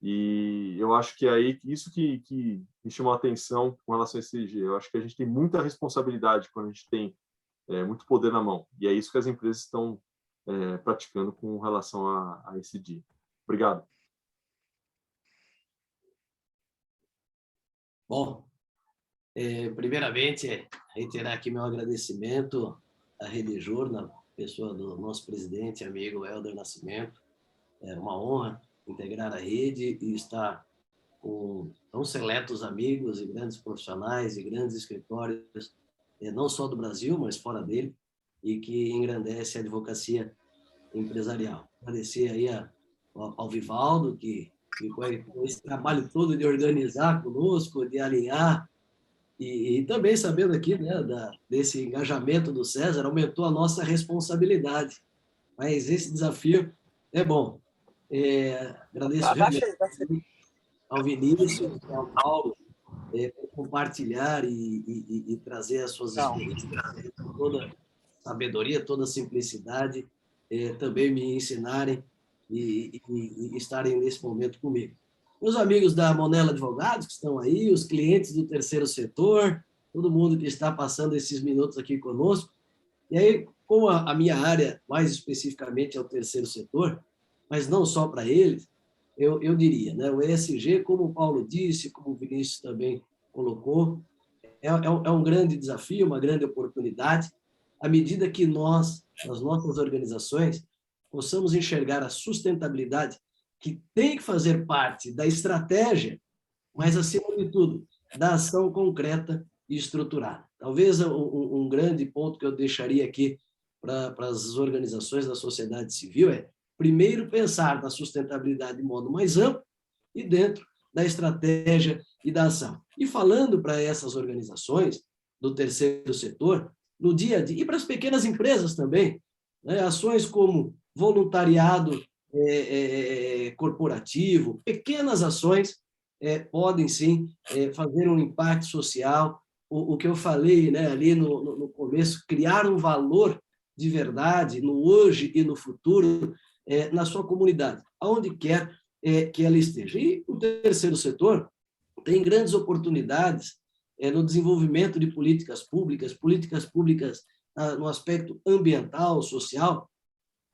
E eu acho que é aí isso que me chamou a atenção com relação a esse ESG. Eu acho que a gente tem muita responsabilidade quando a gente tem muito poder na mão. E é isso que as empresas estão praticando com relação a esse dia. Obrigado. Bom, primeiramente, reiterar aqui meu agradecimento à Rede Jur, na pessoa do nosso presidente, amigo Helder Nascimento. É uma honra integrar a rede e estar com tão seletos amigos e grandes profissionais e grandes escritórios, não só do Brasil, mas fora dele, e que engrandece a advocacia empresarial. Agradecer aí ao Vivaldo, que com esse trabalho todo de organizar conosco, de alinhar, e também sabendo aqui, né, desse engajamento do César, aumentou a nossa responsabilidade. Mas esse desafio é bom. Agradeço ao Vinícius, ao Paulo, por compartilhar e trazer as suas experiências, toda sabedoria, toda simplicidade, também me ensinarem e estarem nesse momento comigo. Meus amigos da Monella Advogados, que estão aí, os clientes do terceiro setor, todo mundo que está passando esses minutos aqui conosco. E aí, como a minha área, mais especificamente, é o terceiro setor, mas não só para eles, eu diria, né, o ESG, como o Paulo disse, como o Vinícius também colocou, é um grande desafio, uma grande oportunidade, à medida que nós, nas nossas organizações, possamos enxergar a sustentabilidade que tem que fazer parte da estratégia, mas, acima de tudo, da ação concreta e estruturada. Talvez um grande ponto que eu deixaria aqui para as organizações da sociedade civil primeiro pensar na sustentabilidade de modo mais amplo e dentro da estratégia e da ação. E falando para essas organizações do terceiro setor, no dia a dia, e para as pequenas empresas também, né, ações como voluntariado corporativo, pequenas ações podem sim fazer um impacto social. O que eu falei, né, ali no começo, criar um valor de verdade no hoje e no futuro na sua comunidade, aonde quer que ela esteja. E o terceiro setor tem grandes oportunidades no desenvolvimento de políticas públicas no aspecto ambiental, social,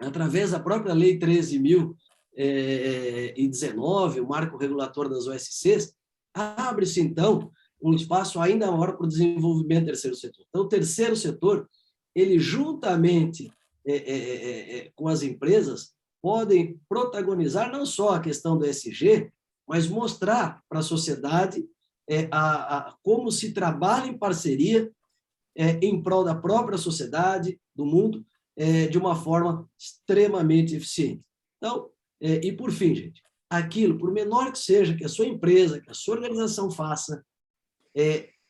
através da própria Lei 13.019, o marco regulatório das OSCs, abre-se, então, um espaço ainda maior para o desenvolvimento do terceiro setor. Então, o terceiro setor, ele juntamente com as empresas, podem protagonizar não só a questão do ESG, mas mostrar para a sociedade como se trabalha em parceria em prol da própria sociedade, do mundo, de uma forma extremamente eficiente. Então, e por fim, gente, aquilo, por menor que seja, que a sua empresa, que a sua organização faça,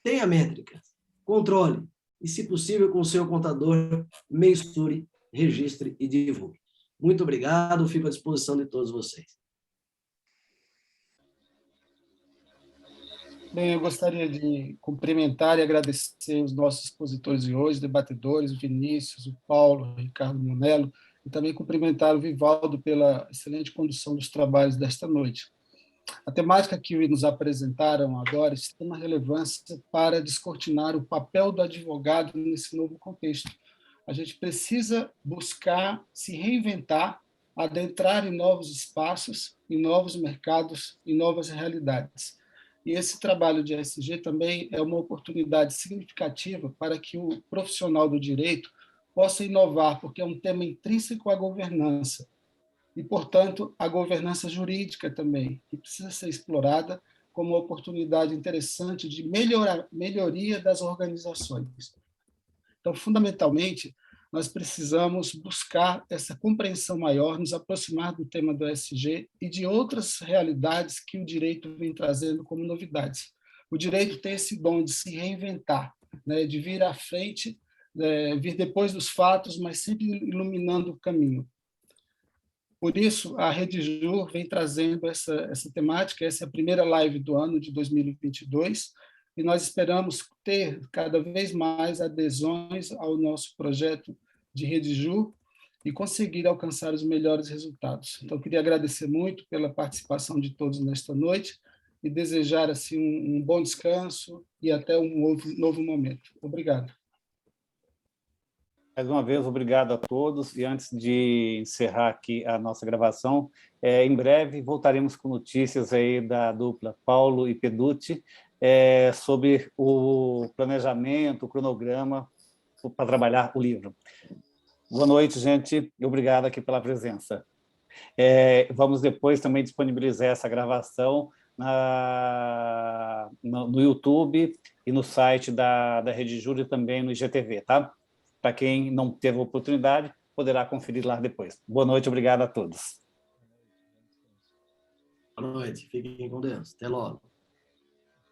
tenha métricas, controle, e, se possível, com o seu contador, mensure, registre e divulgue. Muito obrigado, fico à disposição de todos vocês. Bem, eu gostaria de cumprimentar e agradecer os nossos expositores de hoje, debatedores, o Vinícius, o Paulo, o Ricardo Monello, e também cumprimentar o Vivaldo pela excelente condução dos trabalhos desta noite. A temática que nos apresentaram agora tem uma relevância para descortinar o papel do advogado nesse novo contexto. A gente precisa buscar se reinventar, adentrar em novos espaços, em novos mercados, em novas realidades. E esse trabalho de ESG também é uma oportunidade significativa para que o profissional do direito possa inovar, porque é um tema intrínseco à governança. E, portanto, a governança jurídica também, que precisa ser explorada como uma oportunidade interessante de melhoria das organizações. Então, fundamentalmente, nós precisamos buscar essa compreensão maior, nos aproximar do tema do ESG e de outras realidades que o direito vem trazendo como novidades. O direito tem esse dom de se reinventar, né, de vir à frente, vir depois dos fatos, mas sempre iluminando o caminho. Por isso, a Redijur vem trazendo essa temática, essa é a primeira live do ano de 2022, e nós esperamos ter cada vez mais adesões ao nosso projeto de Redijur e conseguir alcançar os melhores resultados. Então, eu queria agradecer muito pela participação de todos nesta noite e desejar assim, um bom descanso e até um novo momento. Obrigado. Mais uma vez, obrigado a todos. E antes de encerrar aqui a nossa gravação, em breve voltaremos com notícias aí da dupla Paulo e Peducci sobre o planejamento, o cronograma para trabalhar o livro. Boa noite, gente, e obrigado aqui pela presença. Vamos depois também disponibilizar essa gravação no YouTube e no site da Redijur e também no IGTV, tá? Para quem não teve a oportunidade, poderá conferir lá depois. Boa noite, obrigado a todos. Boa noite, fiquem com Deus. Até logo.